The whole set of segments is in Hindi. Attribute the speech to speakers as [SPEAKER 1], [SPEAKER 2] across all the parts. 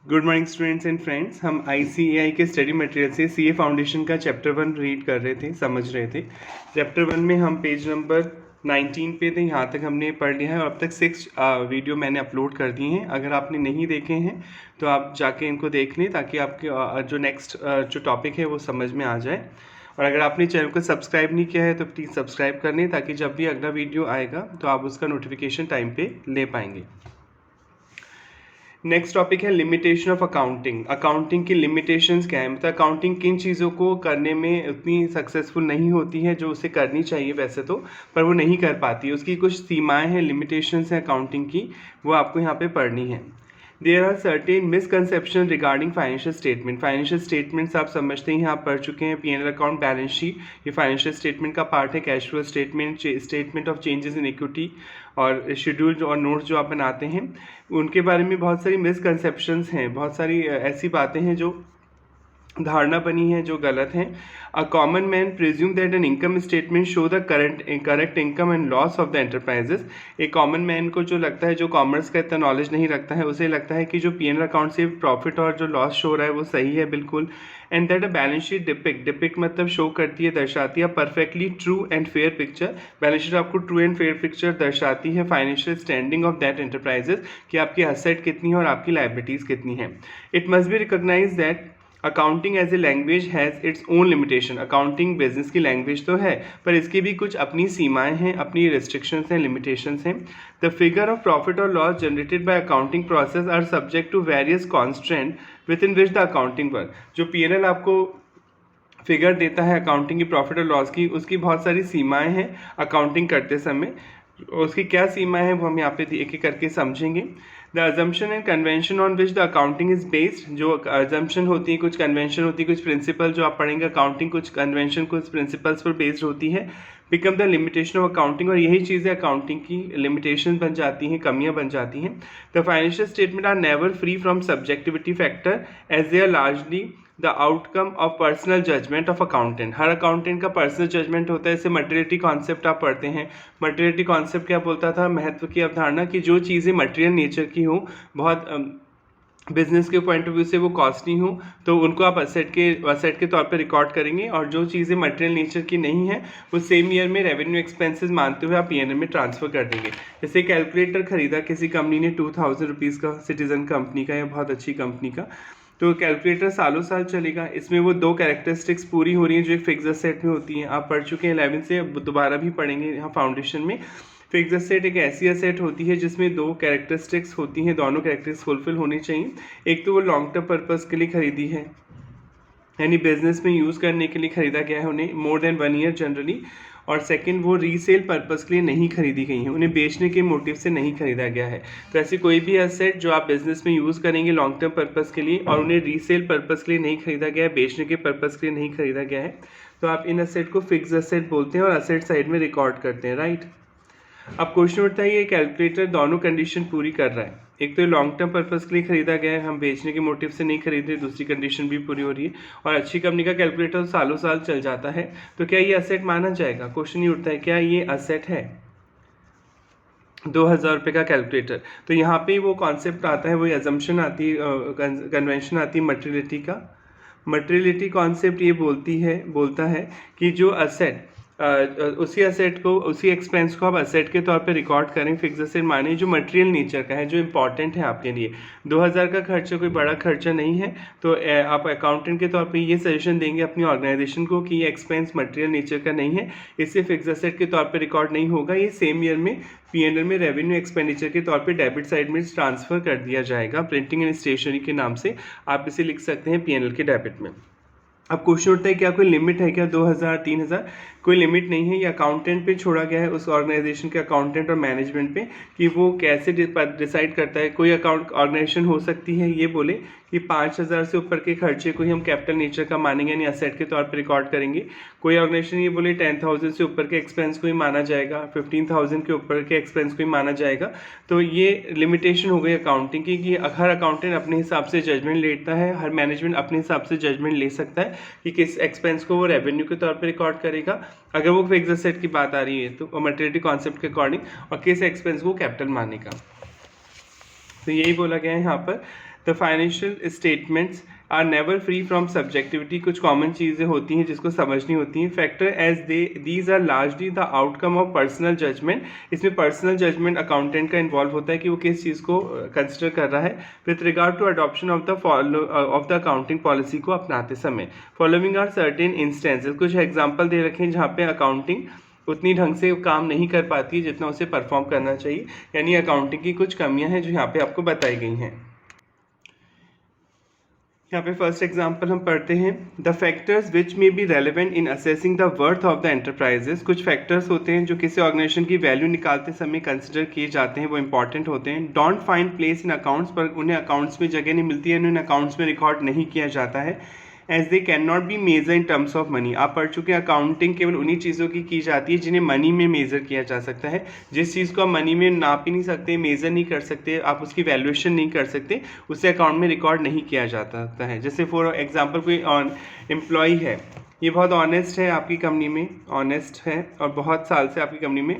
[SPEAKER 1] Good morning students and friends. हम ICAI के स्टडी मटेरियल से CA फाउंडेशन का चैप्टर 1 रीड कर रहे थे, समझ रहे थे। चैप्टर 1 में हम पेज नंबर 19 पे थे, यहाँ तक हमने पढ़ लिया है और अब तक 6 वीडियो मैंने अपलोड कर दिए हैं। अगर आपने नहीं देखे हैं तो आप जाके इनको देख लें ताकि आपके जो नेक्स्ट जो टॉपिक है वो समझ में आ जाए। और अगर आपने चैनल को सब्सक्राइब नहीं किया है तो प्लीज़ सब्सक्राइब कर लें ताकि जब भी अगला वीडियो आएगा तो आप उसका नोटिफिकेशन टाइम पे ले पाएंगे। नेक्स्ट टॉपिक है लिमिटेशन ऑफ अकाउंटिंग। अकाउंटिंग की लिमिटेशंस क्या है, मतलब अकाउंटिंग किन चीज़ों को करने में उतनी सक्सेसफुल नहीं होती है जो उसे करनी चाहिए वैसे तो, पर वो नहीं कर पाती। उसकी कुछ सीमाएं हैं, लिमिटेशंस हैं अकाउंटिंग की, वो आपको यहाँ पे पढ़नी है। There are certain misconception regarding financial statement. Financial statements आप समझते हैं, आप पढ़ चुके हैं। P&L अकाउंट, बैलेंस शीट, ये फाइनेंशियल स्टेटमेंट का पार्ट है। Cash flow statement, statement of changes in equity और शेड्यूल और नोट्स जो आप बनाते हैं, उनके बारे में बहुत सारी मिसकंसेप्शंस हैं, बहुत सारी ऐसी बातें हैं जो धारणा बनी है जो गलत है। A common man presume that an income statement show the correct income and loss of the enterprises. एक कॉमन मैन को जो लगता है, जो कॉमर्स का इतना नॉलेज नहीं रखता है, उसे लगता है कि जो P&L अकाउंट से प्रॉफिट और जो लॉस शो रहा है वो सही है बिल्कुल। And that a balance sheet depict मतलब शो करती है, दर्शाती है perfectly true and fair picture. Balance sheet आपको ट्रू एंड फेयर पिक्चर दर्शाती है financial standing of that enterprises, कि आपकी असेट कितनी है और आपकी लाइबिलिटीज़ कितनी है। It must be recognise that accounting as a language has its own limitation. Accounting business की लैंग्वेज तो है, पर इसकी भी कुछ अपनी सीमाएं हैं, अपनी रिस्ट्रिक्शंस हैं, लिमिटेशंस हैं। द फिगर ऑफ प्रॉफिट और loss generated by accounting process are subject to various constraint within which the accounting work. जो P&L आपको फिगर देता है अकाउंटिंग की प्रॉफिट और लॉस की, उसकी बहुत सारी सीमाएं हैं अकाउंटिंग करते समय। उसकी क्या सीमाएं हैं वो हम यहाँ पे एक एक करके समझेंगे। The assumption and convention on which the accounting is based. जो अजम्पशन होती है, कुछ कन्वेंशन होती है, कुछ प्रिंसिपल जो आप पढ़ेंगे अकाउंटिंग, कुछ कन्वेंशन कुछ प्रिंसिपल्स पर बेस्ड होती है, become the limitation of accounting. और यही चीज़ें अकाउंटिंग की लिमिटेशन बन जाती हैं, कमियां बन जाती हैं। The financial statement are never free from subjectivity factor as they are largely the outcome of personal judgement of accountant. हर अकाउंटेंट का पर्सनल जजमेंट होता है। इससे मटेरियलिटी कॉन्सेप्ट आप पढ़ते हैं। मटेरियलिटी कॉन्सेप्ट क्या बोलता था, महत्व की अवधारणा, कि जो चीज़ें मटेरियल नेचर की हों, बहुत बिजनेस के पॉइंट ऑफ व्यू से वो कॉस्टली हो, तो उनको आप असेट के तौर पे रिकॉर्ड करेंगे। और जो चीज़ें मटेरियल नेचर की नहीं है वो सेम ईयर में रेवेन्यू एक्सपेंसेस मानते हुए आप P&L में ट्रांसफ़र कर देंगे। जैसे कैलकुलेटर खरीदा किसी कंपनी ने 2000 रुपीज़ का, सिटीजन कंपनी का या बहुत अच्छी कंपनी का, तो कैलकुलेटर सालों साल चलेगा। इसमें वो दो कैरेक्टरिस्टिक्स पूरी हो रही हैं जो एक फिक्स एसेट में होती हैं। आप पढ़ चुके हैं 11 से, अब दोबारा भी पढ़ेंगे यहाँ फाउंडेशन में। फिक्स एसेट एक ऐसी एसेट होती है जिसमें दो कैरेक्टरिस्टिक्स होती हैं, दोनों कैरेक्टरिस्टिक्स फुलफिल होनी चाहिए। एक तो वो लॉन्ग टर्म पर्पस के लिए खरीदी है, यानी बिजनेस में यूज़ करने के लिए खरीदा गया है उन्हें, मोर देन 1 ईयर जनरली। और सेकंड, वो रीसेल पर्पस के लिए नहीं खरीदी गई हैं, उन्हें बेचने के मोटिव से नहीं खरीदा गया है। तो ऐसी कोई भी एसेट जो आप बिजनेस में यूज़ करेंगे लॉन्ग टर्म पर्पस के लिए और उन्हें रीसेल पर्पस के लिए नहीं खरीदा गया है, बेचने के पर्पस के लिए नहीं खरीदा गया है, तो आप इन एसेट को फिक्स एसेट बोलते हैं और एसेट साइड में रिकॉर्ड करते हैं, राइट। अब क्वेश्चन उठता है, ये कैलकुलेटर दोनों कंडीशन पूरी कर रहा है। एक तो लॉन्ग टर्म पर्पस के लिए खरीदा गया है, हम बेचने के मोटिव से नहीं खरीद रहे, दूसरी कंडीशन भी पूरी हो रही है, और अच्छी कंपनी का कैलकुलेटर सालों साल चल जाता है, तो क्या ये असेट माना जाएगा। क्वेश्चन ये उठता है, क्या ये असेट है। 2000 रुपये का कैलकुलेटर, तो यहाँ पे वो कॉन्सेप्ट आता है, वही अजम्पशन आती है, कन्वेंशन आती है मटेरियलिटी का। मटेरियलिटी कॉन्सेप्ट ये बोलता है कि जो असेट, उसी असेट को, उसी एक्सपेंस को आप असेट के तौर पे रिकॉर्ड करें। फिक्स असेट माने जो मटेरियल नेचर का है, जो इंपॉर्टेंट है आपके लिए। 2000 का खर्चा कोई बड़ा खर्चा नहीं है, तो आप अकाउंटेंट के तौर पे ये सजेशन देंगे अपनी ऑर्गेनाइजेशन को कि ये एक्सपेंस मटेरियल नेचर का नहीं है, इससे फिक्स असेट के तौर पे रिकॉर्ड नहीं होगा, ये सेम ईयर में P&L में रेवेन्यू एक्सपेंडिचर के तौर पे डेबिट साइड में ट्रांसफ़र कर दिया जाएगा। प्रिंटिंग एंड स्टेशनरी के नाम से आप इसे लिख सकते हैं P&L के डेबिट में। अब क्वेश्चन उठता है, क्या कोई लिमिट है क्या 2000 3000। कोई लिमिट नहीं है, ये अकाउंटेंट पे छोड़ा गया है, उस ऑर्गेनाइजेशन के अकाउंटेंट और मैनेजमेंट पे, कि वो कैसे डिसाइड करता है। कोई अकाउंट ऑर्गेनाइजेशन हो सकती है ये बोले कि 5000 से ऊपर के खर्चे को ही हम कैपिटल नेचर का मानेंगे, यानी असेट के तौर पे रिकॉर्ड करेंगे। कोई ऑर्गेनाइजेशन ये बोले 10,000 से ऊपर के एक्सपेंस को ही माना जाएगा, 15,000 के ऊपर के एक्सपेंस को ही माना जाएगा। तो ये लिमिटेशन हो गई अकाउंटिंग की, कि हर अकाउंटेंट अपने हिसाब से जजमेंट लेता है, हर मैनेजमेंट अपने हिसाब से जजमेंट ले सकता है कि किस एक्सपेंस को वो रेवेन्यू के तौर पे रिकॉर्ड करेगा, अगर वो फिक्स एसेट की बात आ रही है तो मटेरियलिटी कॉन्सेप्ट के अकॉर्डिंग, और किस एक्सपेंस को कैपिटल मानेगा। तो यही बोला गया है यहाँ पर। The financial statements are never free from subjectivity, कुछ कॉमन चीज़ें होती हैं जिसको समझनी होती हैं। Factor as these are largely the outcome of personal judgement, इसमें पर्सनल जजमेंट अकाउंटेंट का इन्वॉल्व होता है कि वो किस चीज़ को कंसिडर कर रहा है with regard to adoption of the accounting policy को अपनाते समय। फॉलोइंग आर सर्टेन इंस्टेंसेस, कुछ एग्जाम्पल दे रखे हैं जहाँ पे अकाउंटिंग उतनी ढंग से काम नहीं कर पाती है जितना उसे परफॉर्म करना चाहिए, यानी अकाउंटिंग की कुछ कमियां हैं जो यहाँ पे आपको बताई गई हैं। यहाँ पे फर्स्ट एग्जांपल हम पढ़ते हैं, the factors which may be relevant in assessing the worth of the enterprises, कुछ फैक्टर्स होते हैं जो किसी ऑर्गेनाइजेशन की वैल्यू निकालते समय कंसिडर किए जाते हैं, वो इंपॉर्टेंट होते हैं। Don't find place in accounts, पर उन्हें अकाउंट्स में जगह नहीं मिलती है, उन्हें अकाउंट्स में रिकॉर्ड नहीं किया जाता है। As they can not be measure in terms of money, आप पढ़ चुके हैं अकाउंटिंग केवल उन्हीं चीज़ों की जाती है जिन्हें मनी में मेजर किया जा सकता है। जिस चीज़ को आप मनी में नाप ही नहीं सकते, मेजर नहीं कर सकते, आप उसकी वैल्यूएशन नहीं कर सकते, उसे अकाउंट में रिकॉर्ड नहीं किया जाता है। जैसे फॉर एग्जांपल कोई एम्प्लॉय है, ये बहुत ऑनेस्ट है, आपकी कंपनी में ऑनेस्ट है और बहुत साल से आपकी कंपनी में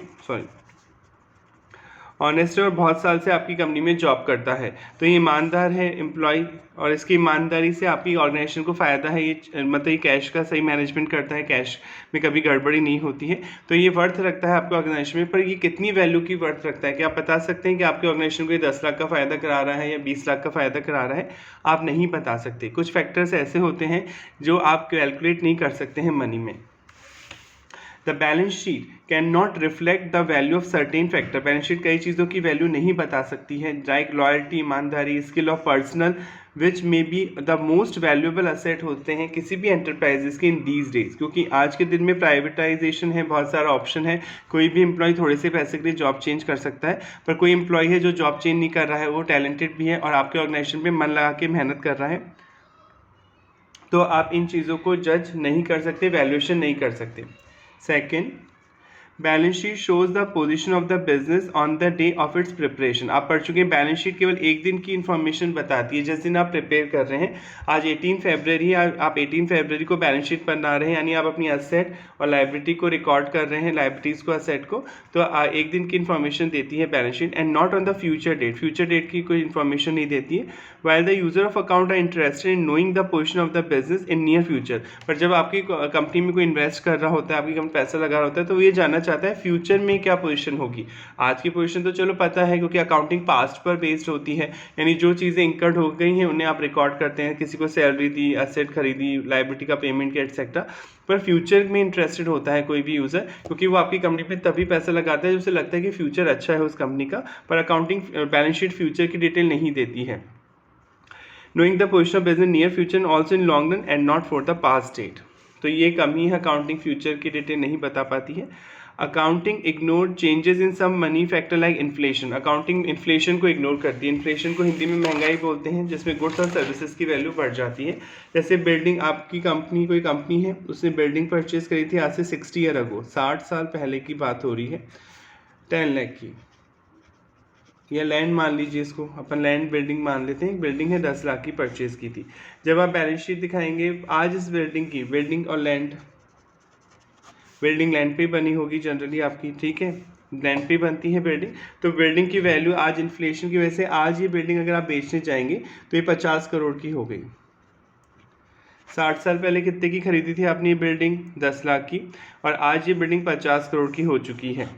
[SPEAKER 1] ऑनेस्ट है और बहुत साल से आपकी कंपनी में जॉब करता है, तो ये ईमानदार है एम्प्लॉय और इसकी ईमानदारी से आपकी ऑर्गेनाइजेशन को फ़ायदा है। ये मतलब ये कैश का सही मैनेजमेंट करता है, कैश में कभी गड़बड़ी नहीं होती है, तो ये वर्थ रखता है आपके ऑर्गेनाइजेशन में। पर ये कितनी वैल्यू की वर्थ रखता है, क्या आप बता सकते हैं कि आपके ऑर्गेनाइजेशन को ये 10 लाख का फ़ायदा करा रहा है या 20 लाख का फ़ायदा करा रहा है? आप नहीं बता सकते। कुछ फैक्टर्स ऐसे होते हैं जो आप कैलकुलेट नहीं कर सकते हैं मनी में। The balance sheet can not reflect the value of certain factor, balance sheet कई चीज़ों की वैल्यू नहीं बता सकती है, लाइक लॉयल्टी, ईमानदारी, skill of personal which may be the most valuable asset होते हैं किसी भी एंटरप्राइजेस के इन दीज डेज, क्योंकि आज के दिन में प्राइवेटाइजेशन है, बहुत सारा ऑप्शन है, कोई भी एम्प्लॉय थोड़े से पैसे के लिए जॉब चेंज कर सकता है, पर कोई एम्प्लॉय है जो जॉब चेंज नहीं कर रहा है, वो टैलेंटेड भी है और आपके ऑर्गेनाइजेशन में मन लगा के मेहनत कर रहा है, तो आप इन चीज़ों को जज नहीं कर सकते, वैल्यूएशन नहीं कर सकते। Second, balance sheet shows the position of the business on the day of its preparation, आप पढ़ चुके हैं बैलेंस शीट केवल एक दिन की इन्फॉर्मेशन बताती है, जिस दिन आप प्रिपेयर कर रहे हैं। आज 18 फरवरी, आप 18 फरवरी को बैलेंस शीट बना रहे हैं, यानी आप अपनी असेट और लायबिलिटी को रिकॉर्ड कर रहे हैं, लायबिलिटीज़ को, असेट को, तो एक दिन की इन्फॉर्मेशन देती है balance sheet, and not on the future date, future date की कोई इन्फॉर्मेशन नहीं देती है। While the user of account are interested in knowing the position of the business in near future, पर जब आपकी कंपनी में कोई इन्वेस्ट कर रहा होता है, आपकी कंपनी पैसा लगा रहा होता है, तो वो ये जानना चाहता है फ्यूचर में क्या पोजीशन होगी। आज की पोजीशन तो चलो पता है, क्योंकि अकाउंटिंग पास्ट पर बेस्ड होती है, यानी जो चीज़ें इंकर्ड हो गई हैं उन्हें आप रिकॉर्ड करते हैं, किसी को सैलरी दी, असेट खरीदी, लायबिलिटी का पेमेंट किया, एक्सेट्रा। पर फ्यूचर में इंटरेस्टेड होता है कोई भी यूज़र, क्योंकि वो आपकी कंपनी में तभी पैसा लगाता है जब उसे लगता है कि फ्यूचर अच्छा है उस कंपनी का, पर अकाउंटिंग बैलेंस शीट फ्यूचर की डिटेल नहीं देती है। Knowing the position of business near future also in long run and not for the past date, तो ये कमी है, अकाउंटिंग फ्यूचर की डिटेल नहीं बता पाती है। Accounting ignore changes in some money factor like inflation, accounting inflation को इग्नोर करती है। इन्फ्लेशन को हिंदी में महंगाई बोलते हैं, जिसमें गुड्स और सर्विसेज की वैल्यू बढ़ जाती है। जैसे बिल्डिंग, आपकी कंपनी, कोई कंपनी है, उसने बिल्डिंग परचेज करी थी आज से 60 ईयर अगो, 60 साल पहले की बात हो रही है, 10 लाख की, या लैंड मान लीजिए, इसको अपन लैंड बिल्डिंग मान लेते हैं, बिल्डिंग है 10 लाख की परचेज की थी। जब आप बैलेंस शीट दिखाएंगे आज इस बिल्डिंग की, बिल्डिंग और लैंड, बिल्डिंग लैंड पे बनी होगी जनरली आपकी, ठीक है, लैंड पे बनती है बिल्डिंग, तो बिल्डिंग की वैल्यू आज इन्फ्लेशन की वजह से, आज ये बिल्डिंग अगर आप बेचने जाएंगे तो ये 50 करोड़ की हो गई। 60 साल पहले कितने की खरीदी थी आपने ये बिल्डिंग? 10 लाख की, और आज ये बिल्डिंग 50 करोड़ की हो चुकी है।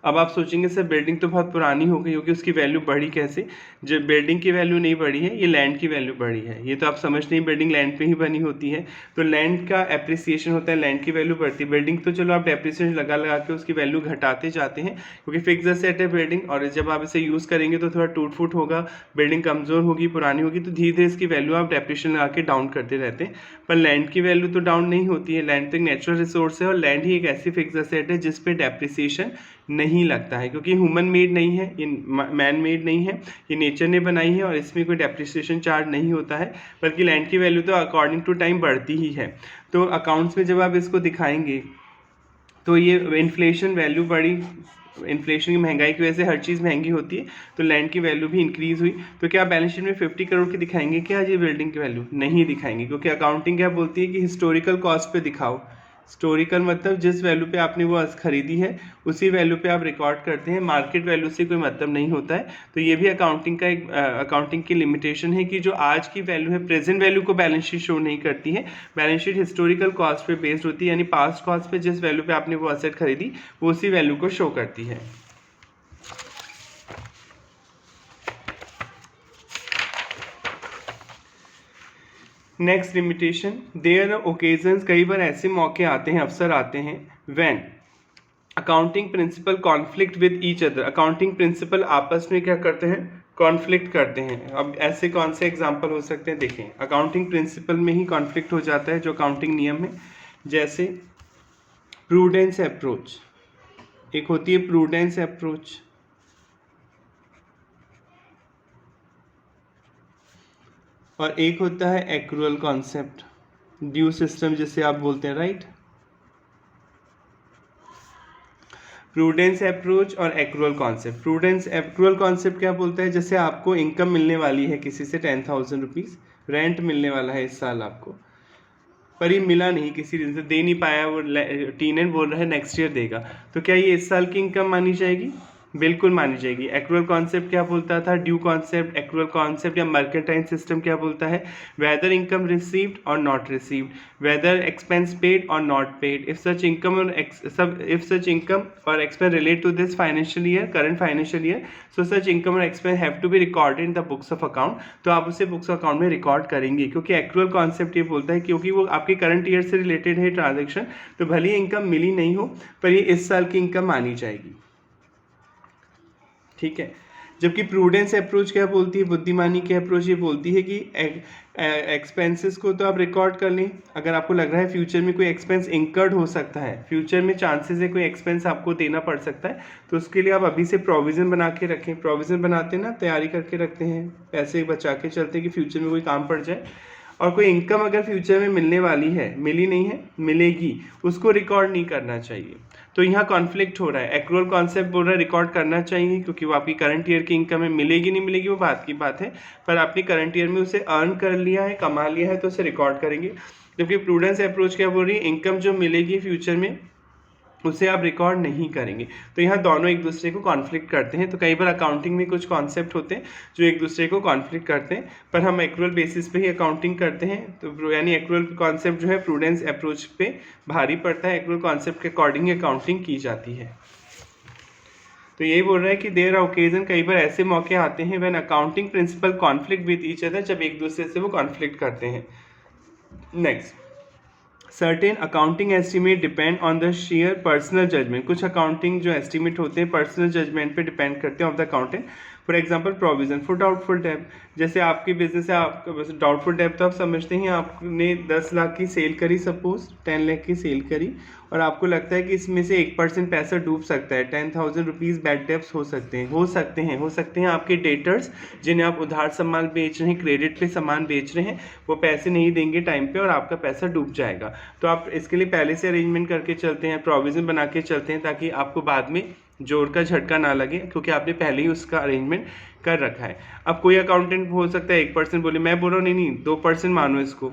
[SPEAKER 1] अब आप सोचेंगे सर बिल्डिंग तो बहुत पुरानी हो गई होगी, उसकी वैल्यू बढ़ी कैसे? जब बिल्डिंग की वैल्यू नहीं बढ़ी है, ये लैंड की वैल्यू बढ़ी है। ये तो आप समझते हैं बिल्डिंग लैंड पे ही बनी होती है, तो लैंड का एप्रिसिएशन होता है, लैंड की वैल्यू बढ़ती है। बिल्डिंग तो चलो आप डेप्रिसिएशन लगा लगा के उसकी वैल्यू घटाते जाते हैं, क्योंकि फिक्स एसेट है बिल्डिंग, और जब आप इसे यूज़ करेंगे तो थोड़ा टूट फूट होगा, बिल्डिंग कमज़ोर होगी, पुरानी होगी, तो धीरे धीरे इसकी वैल्यू आप डेप्रिसिएशन लगा के डाउन करते रहते हैं। पर लैंड की वैल्यू तो डाउन नहीं होती है, लैंड तो एक नेचुरल रिसोर्स है, और लैंड ही एक ऐसी फिक्स एसेट है जिस पे डेप्रिसिएशन नहीं लगता है, क्योंकि ह्यूमन मेड नहीं है, ये मैन मेड नहीं है, ये नेचर ने बनाई है, और इसमें कोई डेप्रिसिएशन चार्ज नहीं होता है, बल्कि लैंड की वैल्यू तो अकॉर्डिंग टू टाइम बढ़ती ही है। तो अकाउंट्स में जब आप इसको दिखाएंगे तो ये इन्फ्लेशन वैल्यू बढ़ी, इन्फ्लेशन की महंगाई की वजह से हर चीज़ महंगी होती है, तो लैंड की वैल्यू भी इंक्रीज़ हुई। तो क्या बैलेंस शीट में 50 करोड़ की दिखाएंगे क्या आज ये बिल्डिंग की वैल्यू? नहीं दिखाएंगे, क्योंकि अकाउंटिंग क्या बोलती है कि हिस्टोरिकल कॉस्ट पे दिखाओ, हिस्टोरिकल मतलब जिस वैल्यू पे आपने वो खरीदी है उसी वैल्यू पे आप रिकॉर्ड करते हैं, मार्केट वैल्यू से कोई मतलब नहीं होता है। तो ये भी अकाउंटिंग का एक अकाउंटिंग की लिमिटेशन है कि जो आज की वैल्यू है प्रेजेंट वैल्यू को बैलेंस शीट शो नहीं करती है। बैलेंस शीट हिस्टोरिकल कॉस्ट पे बेस्ड होती है, यानी पास्ट कॉस्ट पे जिस वैल्यू पे आपने वो असेट खरीदी वो उसी वैल्यू को शो करती है। Next limitation, there are occasions, कई बार ऐसे मौके आते हैं, अवसर आते हैं, when accounting principle conflict with each other, accounting principle आपस में क्या करते हैं, कॉन्फ्लिक्ट करते हैं। अब ऐसे कौन से एग्जांपल हो सकते हैं, देखें अकाउंटिंग प्रिंसिपल में ही कॉन्फ्लिक्ट हो जाता है जो अकाउंटिंग नियम है, जैसे प्रूडेंस अप्रोच, एक होती है प्रूडेंस अप्रोच और एक होता है एक्रूअल कॉन्सेप्ट, ड्यू सिस्टम जिसे आप बोलते हैं, राइट। प्रूडेंस अप्रोच और accrual concept. Prudence accrual concept क्या बोलता है, जैसे आपको इनकम मिलने वाली है किसी से 10,000 रुपीज़, रेंट मिलने वाला है इस साल आपको, पर ये मिला नहीं, किसी रीजन से दे नहीं पाया, वो टेनेंट बोल रहा है नेक्स्ट ईयर देगा, तो क्या ये इस साल की इनकम मानी जाएगी, बिल्कुल मानी जाएगी। एक्रूअल कॉन्सेप्ट क्या बोलता था, ड्यू कॉन्सेप्ट, एक्रूअल कॉन्सेप्ट या मर्केंटाइल सिस्टम क्या बोलता है, whether income received or not received, whether expense paid or not paid, if such income or expense relate to this financial year, current financial year, so such income or expense have to be recorded in the books of account, तो आप उसे बुक्स ऑफ अकाउंट में रिकॉर्ड करेंगे, क्योंकि एक्रूअल कॉन्सेप्ट ये बोलता है क्योंकि वो आपके करंट ईयर से रिलेटेड है ट्रांजेक्शन, तो भले ही इनकम मिली नहीं हो पर ये इस साल की इनकम मानी जाएगी, ठीक है। जबकि प्रूडेंस अप्रोच क्या बोलती है, बुद्धिमानी की अप्रोच ये बोलती है कि एक्सपेंसेस को तो आप रिकॉर्ड कर लें, अगर आपको लग रहा है फ्यूचर में कोई एक्सपेंस इंकर्ड हो सकता है, फ्यूचर में चांसेस है कोई एक्सपेंस आपको देना पड़ सकता है, तो उसके लिए आप अभी से प्रोविज़न बना के रखें, प्रोविज़न बनाते हैं ना, तैयारी करके रखते हैं, पैसे बचा के चलते हैं कि फ्यूचर में कोई काम पड़ जाए। और कोई इनकम अगर फ्यूचर में मिलने वाली है, मिली नहीं है, मिलेगी, उसको रिकॉर्ड नहीं करना चाहिए। तो यहाँ कॉन्फ्लिक्ट हो रहा है, एक्रूअल कॉन्सेप्ट बोल रहा है रिकॉर्ड करना चाहिए क्योंकि वो आपकी करंट ईयर की इनकम है, मिलेगी नहीं मिलेगी वो बात की बात है, पर आपने करंट ईयर में उसे अर्न कर लिया है, कमा लिया है, तो उसे रिकॉर्ड करेंगे। जबकि प्रूडेंस अप्रोच क्या बोल रही है, इनकम जो मिलेगी फ्यूचर में उसे आप रिकॉर्ड नहीं करेंगे। तो यहाँ दोनों एक दूसरे को कॉन्फ्लिक्ट करते हैं। तो कई बार अकाउंटिंग में कुछ कॉन्सेप्ट होते हैं जो एक दूसरे को कॉन्फ्लिक्ट करते हैं, पर हम एक्रूअल बेसिस पे ही अकाउंटिंग करते हैं, तो यानी एक्रूअल कॉन्सेप्ट जो है प्रूडेंस अप्रोच पे भारी पड़ता है, एक्रूअल कॉन्सेप्ट के अकॉर्डिंग अकाउंटिंग की जाती है। तो यही बोल रहा है कि देयर आर ओकेजन, कई बार ऐसे मौके आते हैं when accounting principle conflict with each other, जब एक दूसरे से वो कॉन्फ्लिक्ट करते हैं। Next, certain accounting estimate depend on the sheer personal judgement, कुछ अकाउंटिंग जो एस्टीमेट होते हैं पर्सनल जजमेंट पे डिपेंड करते हैं of the accountant. For example provision for doubtful डेब्ट, जैसे आपकी बिजनेस है, आपका डाउटफुल डेब्ट तो आप समझते हैं, आपने 10 लाख की सेल करी, सपोज 10 लाख की सेल करी, और आपको लगता है कि इसमें से 1% पैसा डूब सकता है, 10,000 रुपीज़ बैड डेब्ट्स हो सकते हैं आपके डेटर्स जिन्हें आप उधार सामान बेच रहे हैं, क्रेडिट पे सामान बेच रहे हैं, वो पैसे नहीं देंगे टाइम पे और आपका पैसा डूब जाएगा। तो आप इसके लिए पहले से अरेंजमेंट करके चलते हैं, प्रोविज़न बना के चलते हैं, ताकि आपको बाद में जोर का झटका ना लगे, क्योंकि आपने पहले ही उसका अरेंजमेंट कर रखा है। अब कोई अकाउंटेंट हो सकता है 1% बोले, मैं बोल रहा हूँ नहीं 2% मानो इसको,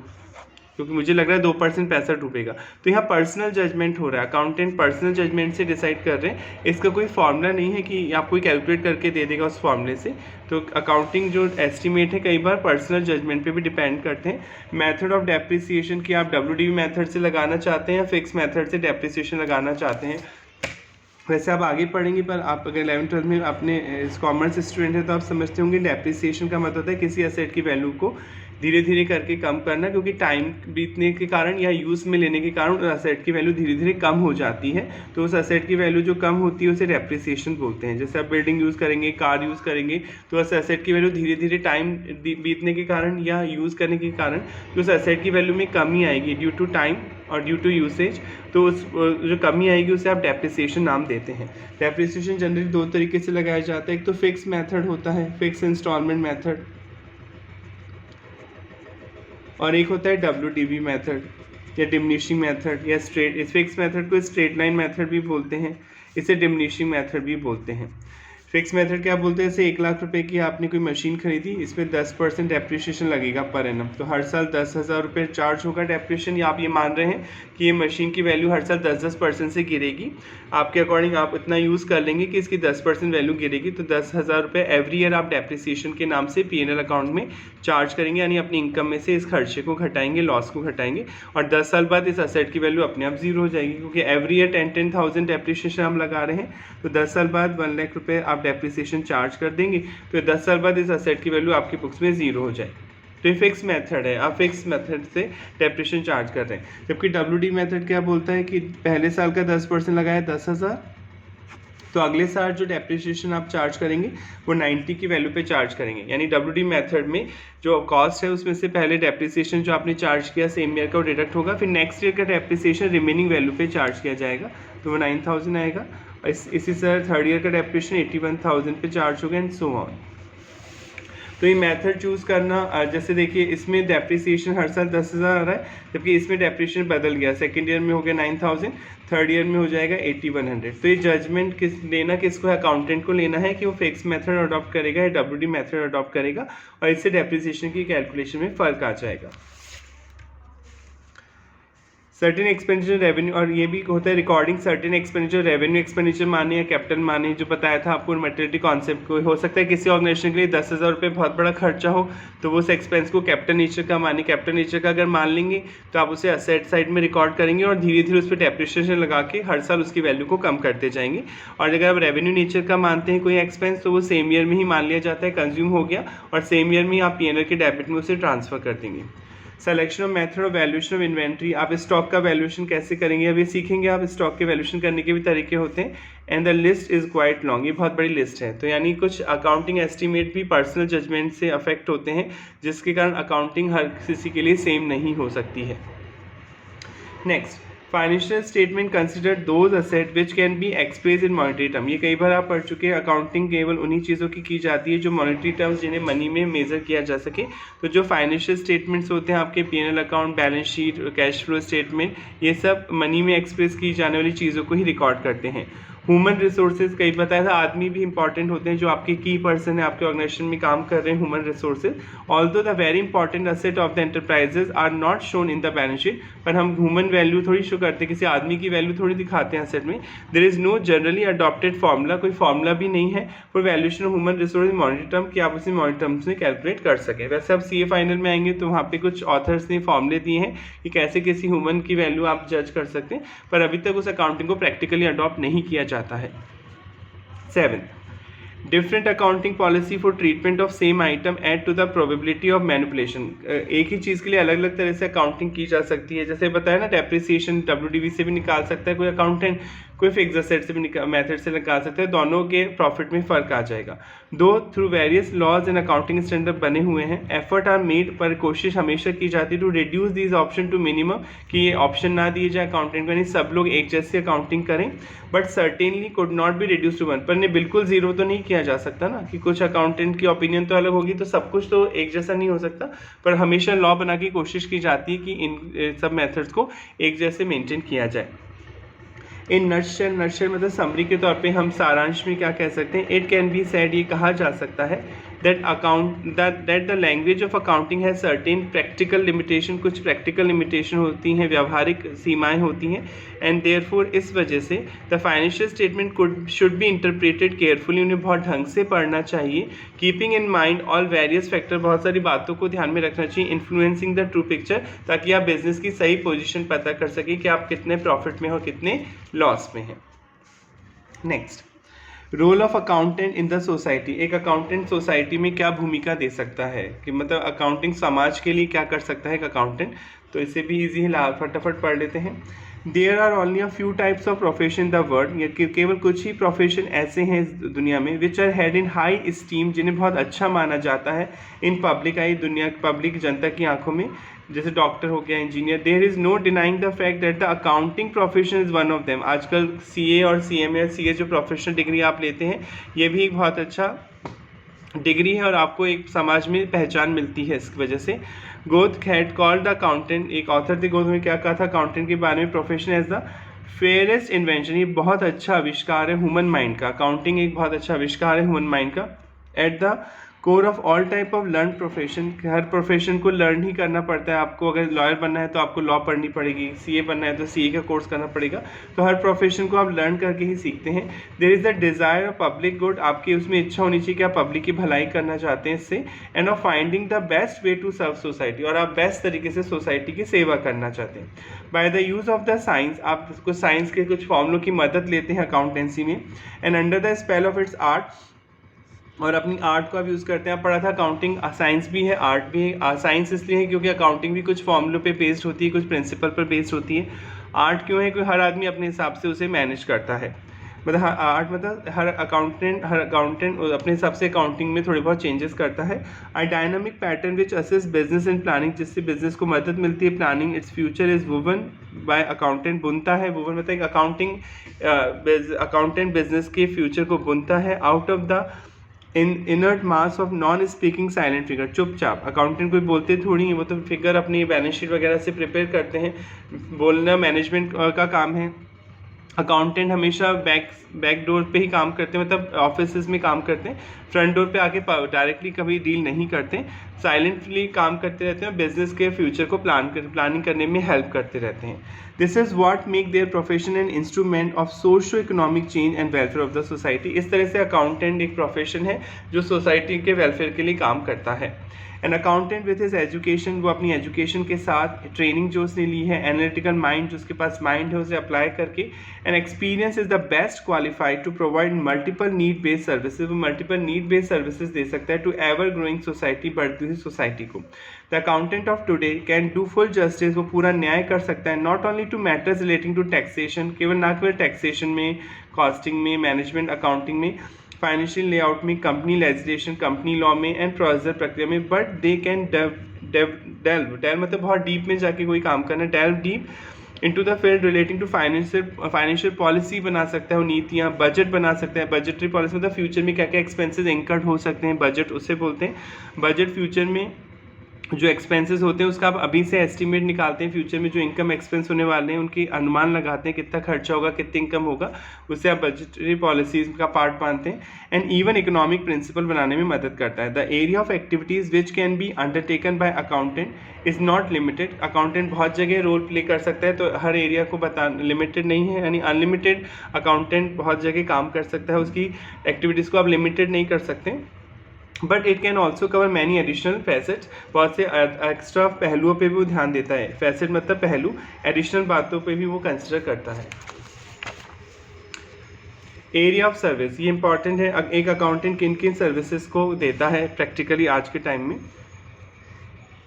[SPEAKER 1] क्योंकि मुझे लग रहा है 2% पैसा डूबेगा। तो यहाँ पर्सनल जजमेंट हो रहा है, अकाउंटेंट पर्सनल जजमेंट से डिसाइड कर रहे हैं, इसका कोई फॉर्मूला नहीं है कि आप कोई कैलकुलेट करके दे देगा उस फॉर्मूले से। तो अकाउंटिंग जो एस्टीमेट है कई बार पर्सनल जजमेंट पे भी डिपेंड करते हैं। मेथड ऑफ डेप्रिसिएशन की आप WDV मेथड से लगाना चाहते हैं या फिक्स मेथड से डेप्रिसिएशन लगाना चाहते हैं, वैसे आप आगे पढ़ेंगे, पर आप अगर 11th-12th में अपने कॉमर्स स्टूडेंट हैं तो आप समझते होंगे डेप्रिसिएशन का मतलब होता है किसी एसेट की वैल्यू को धीरे धीरे करके कम करना, क्योंकि टाइम बीतने के कारण या यूज़ में लेने के कारण उस एसेट की वैल्यू धीरे धीरे कम हो जाती है। तो उस एसेट की वैल्यू जो कम होती है उसे डेप्रिसिएशन बोलते हैं। जैसे आप बिल्डिंग यूज़ करेंगे, कार यूज़ करेंगे, तो उस एसेट की वैल्यू धीरे धीरे टाइम बीतने के कारण या यूज़ करने के कारण जो उस एसेट की वैल्यू में कमी आएगी ड्यू टू टाइम और ड्यू टू यूसेज, तो उस जो कमी आएगी उसे आप डेप्रिसिएशन नाम देते हैं। डेप्रिसिएशन जनरली 2 तरीके से लगाया जाता है, एक तो फिक्स मेथड होता है, फिक्स इंस्टॉलमेंट मेथड, और एक होता है WDV मेथड या डिमिनिशिंग मेथड या स्ट्रेट। इस फिक्स मेथड को स्ट्रेट लाइन मेथड भी बोलते हैं, इसे डिमिनिशिंग मेथड भी बोलते हैं। फिक्स मेथड क्या बोलते हैं, जैसे 1 लाख रुपए की आपने कोई मशीन खरीदी, इस पर 10% डेप्रिसिएशन लगेगा पर एनम, तो हर साल 10,000 रुपये चार्ज होगा डेप्रिसिएशन, या आप ये मान रहे हैं कि ये मशीन की वैल्यू हर साल 10% से गिरेगी, आपके अकॉर्डिंग आप इतना यूज़ कर लेंगे कि इसकी 10% वैल्यू गिरेगी, तो 10,000 रुपये एवरी ईयर आप डेप्रिसिएशन के नाम से P&L अकाउंट में चार्ज करेंगे, यानी अपनी इनकम में से इस खर्चे को घटाएंगे, लॉस को घटाएंगे, और 10 साल बाद इस असेट की वैल्यू अपने आप जीरो हो जाएगी, क्योंकि एवरी ईयर 10,000 डेप्रिसिएशन हम लगा रहे हैं, तो 10 साल बाद 1 लाख रुपये आप डेप्रिसिएशन चार्ज कर देंगे, तो 10 साल बाद इस असेट की वैल्यू आपकी बुक्स में जीरो हो जाएगी। तो ये फिक्स मेथड है, आप फिक्स मेथड से डेप्रिसिएशन चार्ज कर रहे हैं। जबकि WD मेथड क्या बोलता है कि पहले साल का 10% लगाया 10,000, तो अगले साल जो डेप्रिसिएशन आप चार्ज करेंगे वो 90 की वैल्यू पे चार्ज करेंगे, यानी WD मेथड में जो कॉस्ट है उसमें से पहले डेप्रिसिएशन जो आपने चार्ज किया सेम ईयर का वो डिडक्ट होगा, फिर नेक्स्ट ईयर का डेप्रिसिएशन रिमेनिंग वैल्यू पे चार्ज किया जाएगा, तो वो 9,000 आएगा। इसी तरह थर्ड ईयर का डेप्रिसिएशन 81,000 पे चार्ज होगा, एंड सो ऑन। तो ये मेथड चूज़ करना, जैसे देखिए इसमें डेप्रिसिएशन हर साल 10,000 आ रहा है, जबकि इसमें डेप्रिसिएशन बदल गया, सेकेंड ईयर में हो गया 9,000, थर्ड ईयर में हो जाएगा 8100। तो ये जजमेंट लेना किसको है, अकाउंटेंट को लेना है कि वो फिक्स मेथड अडॉप्ट करेगा या WD मेथड अडॉप्ट करेगा, और इससे डेप्रिसिएशन की कैलकुलेशन में फ़र्क आ जाएगा। सर्टेन एक्सपेंडिचर रेवेन्यू, और ये भी होता है recording certain expenditure revenue expenditure माने या कैपिटल माने, जो बताया था आपको मैटेरियलिटी कॉन्सेप्ट को। हो सकता है किसी ऑर्गेनाइजेशन के लिए 10,000 रुपये बहुत बड़ा खर्चा हो, तो वो उस एक्सपेंस को कैपिटल नेचर का माने, कैपिटल नेचर का अगर मान लेंगे तो आप उसे असेट साइड में रिकॉर्ड करेंगे और धीरे धीरे उस पर डेप्रिसिएशन लगा के हर साल उसकी वैल्यू को कम करते जाएंगे। और अगर आप रेवेन्यू नेचर का मानते हैं कोई एक्सपेंस, तो वो सेम ईयर में ही मान लिया जाता है कंज्यूम हो गया, और सेम ईयर में ही आप P&L के डेबिट में उसे ट्रांसफर कर देंगे। Selection of method of valuation of inventory, आप स्टॉक का वैल्यूएशन कैसे करेंगे अब ये सीखेंगे। आप स्टॉक के वैल्यूएशन करने के भी तरीके होते हैं, and the list is quite long, ये बहुत बड़ी लिस्ट है। तो यानी कुछ अकाउंटिंग एस्टीमेट भी पर्सनल जजमेंट से अफेक्ट होते हैं, जिसके कारण अकाउंटिंग हर किसी के लिए सेम नहीं हो सकती है। Next, financial statement consider those asset which can be express in monetary term. ये कई बार आप पढ़ चुके हैं, अकाउंटिंग केवल उन्हीं चीज़ों की जाती है जो मॉनेटरी टर्म्स जिन्हें मनी में मेजर किया जा सके। तो जो फाइनेंशियल स्टेटमेंट्स होते हैं आपके P&L account, balance sheet, cash flow statement, ये सब मनी में एक्सप्रेस की जाने वाली चीज़ों को ही रिकॉर्ड करते हैं। ह्यूमन रिसोर्सेज, कई बताया था आदमी भी इंपॉर्टेंट होते हैं, जो आपके की पर्सन है आपके ऑर्गेनाइजेशन में काम कर रहे हैं, human resources. Although the very important asset of the enterprises are not shown in the balance sheet, पर हम ह्यूमन वैल्यू थोड़ी शो करते हैं, किसी आदमी की वैल्यू थोड़ी दिखाते हैं असेट में। There is no generally adopted formula, कोई फार्मूला भी नहीं है for valuation of human resource monetary term कि आप उसे मॉनेटरी टर्म्स में कैलकुलेट कर सकें। वैसे आप CA फाइनल में आएंगे तो वहाँ पे कुछ ऑथर्स ने फॉर्मूले दिए हैं कि कैसे किसी ह्यूमन की वैल्यू आप जज कर सकते हैं, पर अभी तक उस अकाउंटिंग को प्रैक्टिकली अडॉप्ट नहीं किया जाता है। 7. Different accounting policy for treatment of same item add to the probability of manipulation। एक ही चीज़ के लिए अलग अलग तरह से अकाउंटिंग की जा सकती है। जैसे बताया ना, डेप्रिसिएशन WDV से भी निकाल सकता है कोई अकाउंटेंट, कोई फिक्स एसेट से भी मेथड से निकाल सकते हैं, दोनों के प्रॉफिट में फ़र्क आ जाएगा। Though through various laws and accounting standard बने हुए हैं, एफर्ट आर मेड, पर कोशिश हमेशा की जाती है to reduce these option to minimum, कि ये ऑप्शन ना दिए जाए अकाउंटेंट को, यानी सब लोग एक जैसी अकाउंटिंग करें, but certainly could not be reduce to 1, पर ने बिल्कुल जीरो तो नहीं किया जा सकता ना, कि कुछ अकाउंटेंट की ओपिनियन तो अलग होगी, तो सब कुछ तो एक जैसा नहीं हो सकता, पर हमेशा लॉ बना की कोशिश की जाती है कि इन सब मेथड्स को एक जैसे मेंटेन किया जाए। इन नटशेल मतलब समरी के तौर पे हम सारांश में क्या कह सकते हैं, इट कैन बी सेड, ये कहा जा सकता है that the language of accounting has certain practical limitation, कुछ practical limitation होती हैं, व्यवहारिक सीमाएं होती हैं, and therefore इस वजह से the financial statement should be interpreted carefully, उन्हें बहुत ढंग से पढ़ना चाहिए, keeping in mind all various factor, बहुत सारी बातों को ध्यान में रखना चाहिए, influencing the true picture, ताकि आप बिजनेस की सही पोजीशन पता कर सकें कि आप कितने प्रॉफिट में हो कितने लॉस में हैं। Next, role of accountant in the society. एक अकाउंटेंट सोसाइटी में क्या भूमिका दे सकता है, कि मतलब अकाउंटिंग समाज के लिए क्या कर सकता है एक अकाउंटेंट। तो इसे भी ईजी है, फटाफट पढ़ लेते हैं। There are only a few types of profession in the world, केवल कुछ ही प्रोफेशन ऐसे हैं इस दुनिया में, which are held in high esteem, जिन्हें बहुत अच्छा माना जाता है इन पब्लिक आई, दुनिया पब्लिक जनता की आंखों में, जैसे डॉक्टर हो गया, engineer. There is no denying the fact that the accounting profession is one of them. आजकल CA और CMA और CA जो प्रोफेशनल डिग्री आप लेते हैं, ये भी एक बहुत अच्छा डिग्री है और आपको एक समाज में पहचान मिलती है इसकी वजह से। Goethe had called the accountant, एक ऑथर थे गोथ में क्या कहा था अकाउंटेंट के बारे में, profession as the fairest invention, ये बहुत अच्छा आविष्कार है ह्यूमन माइंड का। अकाउंटिंग एक बहुत अच्छा आविष्कार है ह्यूमन माइंड का। At the core of all type of learn profession, her profession को लर्न ही करना पड़ता है आपको। अगर लॉयर बनना है तो आपको लॉ पढ़नी पड़ेगी, सीए बनना है तो सीए का कोर्स करना पड़ेगा। तो हर प्रोफेशन को आप लर्न करके ही सीखते हैं। There is the desire of public good, आपकी उसमें इच्छा होनी चाहिए कि आप पब्लिक की भलाई करना चाहते हैं इससे। And of finding the best way to serve society, और आप बेस्ट तरीके से सोसाइटी की सेवा करना चाहते हैं। By the use of the science, आप कुछ साइंस के कुछ फॉर्मूलों की मदद लेते हैं अकाउंटेंसी में। And under the spell of its art, और अपनी आर्ट को आप यूज़ करते हैं। पढ़ा था अकाउंटिंग साइंस भी है, आर्ट भी है। साइंस इसलिए है क्योंकि अकाउंटिंग भी कुछ फॉर्मूलों पे बेस्ड होती है, कुछ प्रिंसिपल पर बेस्ड होती है। आर्ट क्यों है? क्योंकि हर आदमी अपने हिसाब से उसे मैनेज करता है। मतलब आर्ट मतलब हर अकाउंटेंट अपने हिसाब से अकाउंटिंग में थोड़े बहुत चेंजेस करता है। A dynamic pattern which assist business and planning, जिससे बिजनेस को मदद मिलती है। Planning its future is woven by accountant, बुनता है। वुवन मतलब अकाउंटेंट बिजनेस के फ्यूचर को बुनता है। Out of the inert mass of non speaking silent figure, चुपचाप। अकाउंटेंट कोई बोलते थोड़ी है, वो तो फिगर अपनी बैलेंस शीट वगैरह से प्रिपेयर करते हैं। बोलना मैनेजमेंट का काम है। अकाउंटेंट हमेशा बैक डोर पे ही काम करते हैं, मतलब ऑफिस में काम करते हैं। फ्रंट डोर पे आके डायरेक्टली कभी डील नहीं करते, साइलेंटली काम करते रहते हैं। बिजनेस के फ्यूचर को प्लानिंग करने में हेल्प करते रहते हैं। This is what make their profession an instrument of socio economic change and welfare of the society. इस तरह से अकाउंटेंट एक प्रोफेशन है जो सोसाइटी के वेलफेयर के लिए काम करता है। An accountant with his education, वो अपनी एजुकेशन के साथ ट्रेनिंग जो उसने ली है, एनालिटिकल माइंड जो उसके पास माइंड है, उसे अप्लाई करके an experience is the best qualified to provide multiple need based services. वो मल्टीपल नीड बेस्ड सर्विसेज दे सकता है टू एवर ग्रोइंग सोसाइटी, बढ़ती हुई सोसाइटी को। The accountant of today can do full justice, वो पूरा न्याय कर सकता है। Not only to matters relating to taxation, केवल टैक्सेशन में, कॉस्टिंग में, मैनेजमेंट अकाउंटिंग में, फाइनेंशियल लेआउट में, कंपनी लेजिस्लेशन, कंपनी लॉ में एंड प्रोसीजर प्रक्रिया में, बट दे कैन डेल्व मतलब बहुत डीप में जाके कोई काम करना, delve deep into the field relating to financial policy बना सकता है वो, नीतियाँ, बजट बना सकता है। बजटरी पॉलिसी मतलब फ्यूचर में क्या क्या एक्सपेंसेस इंकर्ड हो सकते हैं, बजट उसे बोलते हैं। बजट फ्यूचर में जो एक्सपेंसेस होते हैं उसका आप अभी से एस्टिमेट निकालते हैं। फ्यूचर में जो इनकम एक्सपेंस होने वाले हैं उनकी अनुमान लगाते हैं, कितना खर्चा होगा, कितनी इनकम होगा, उससे आप बजटरी पॉलिसीज का पार्ट मानते हैं। एंड इवन इकोनॉमिक प्रिंसिपल बनाने में मदद करता है। The area of activities which can be undertaken by accountant is not limited. Accountant बहुत जगह रोल प्ले कर सकता है, तो हर एरिया को लिमिटेड नहीं है, यानी अनलिमिटेड अकाउंटेंट बहुत जगह काम कर सकता है। उसकी एक्टिविटीज़ को आप लिमिटेड नहीं कर सकते। But it can also cover many additional facets, बहुत से एक्स्ट्रा पहलुओं पे भी वो ध्यान देता है। फैसेट मतलब पहलू, एडिशनल बातों पे भी वो कंसिडर करता है। एरिया ऑफ सर्विस, ये इंपॉर्टेंट है। एक अकाउंटेंट किन किन सर्विसेज को देता है प्रैक्टिकली आज के टाइम में।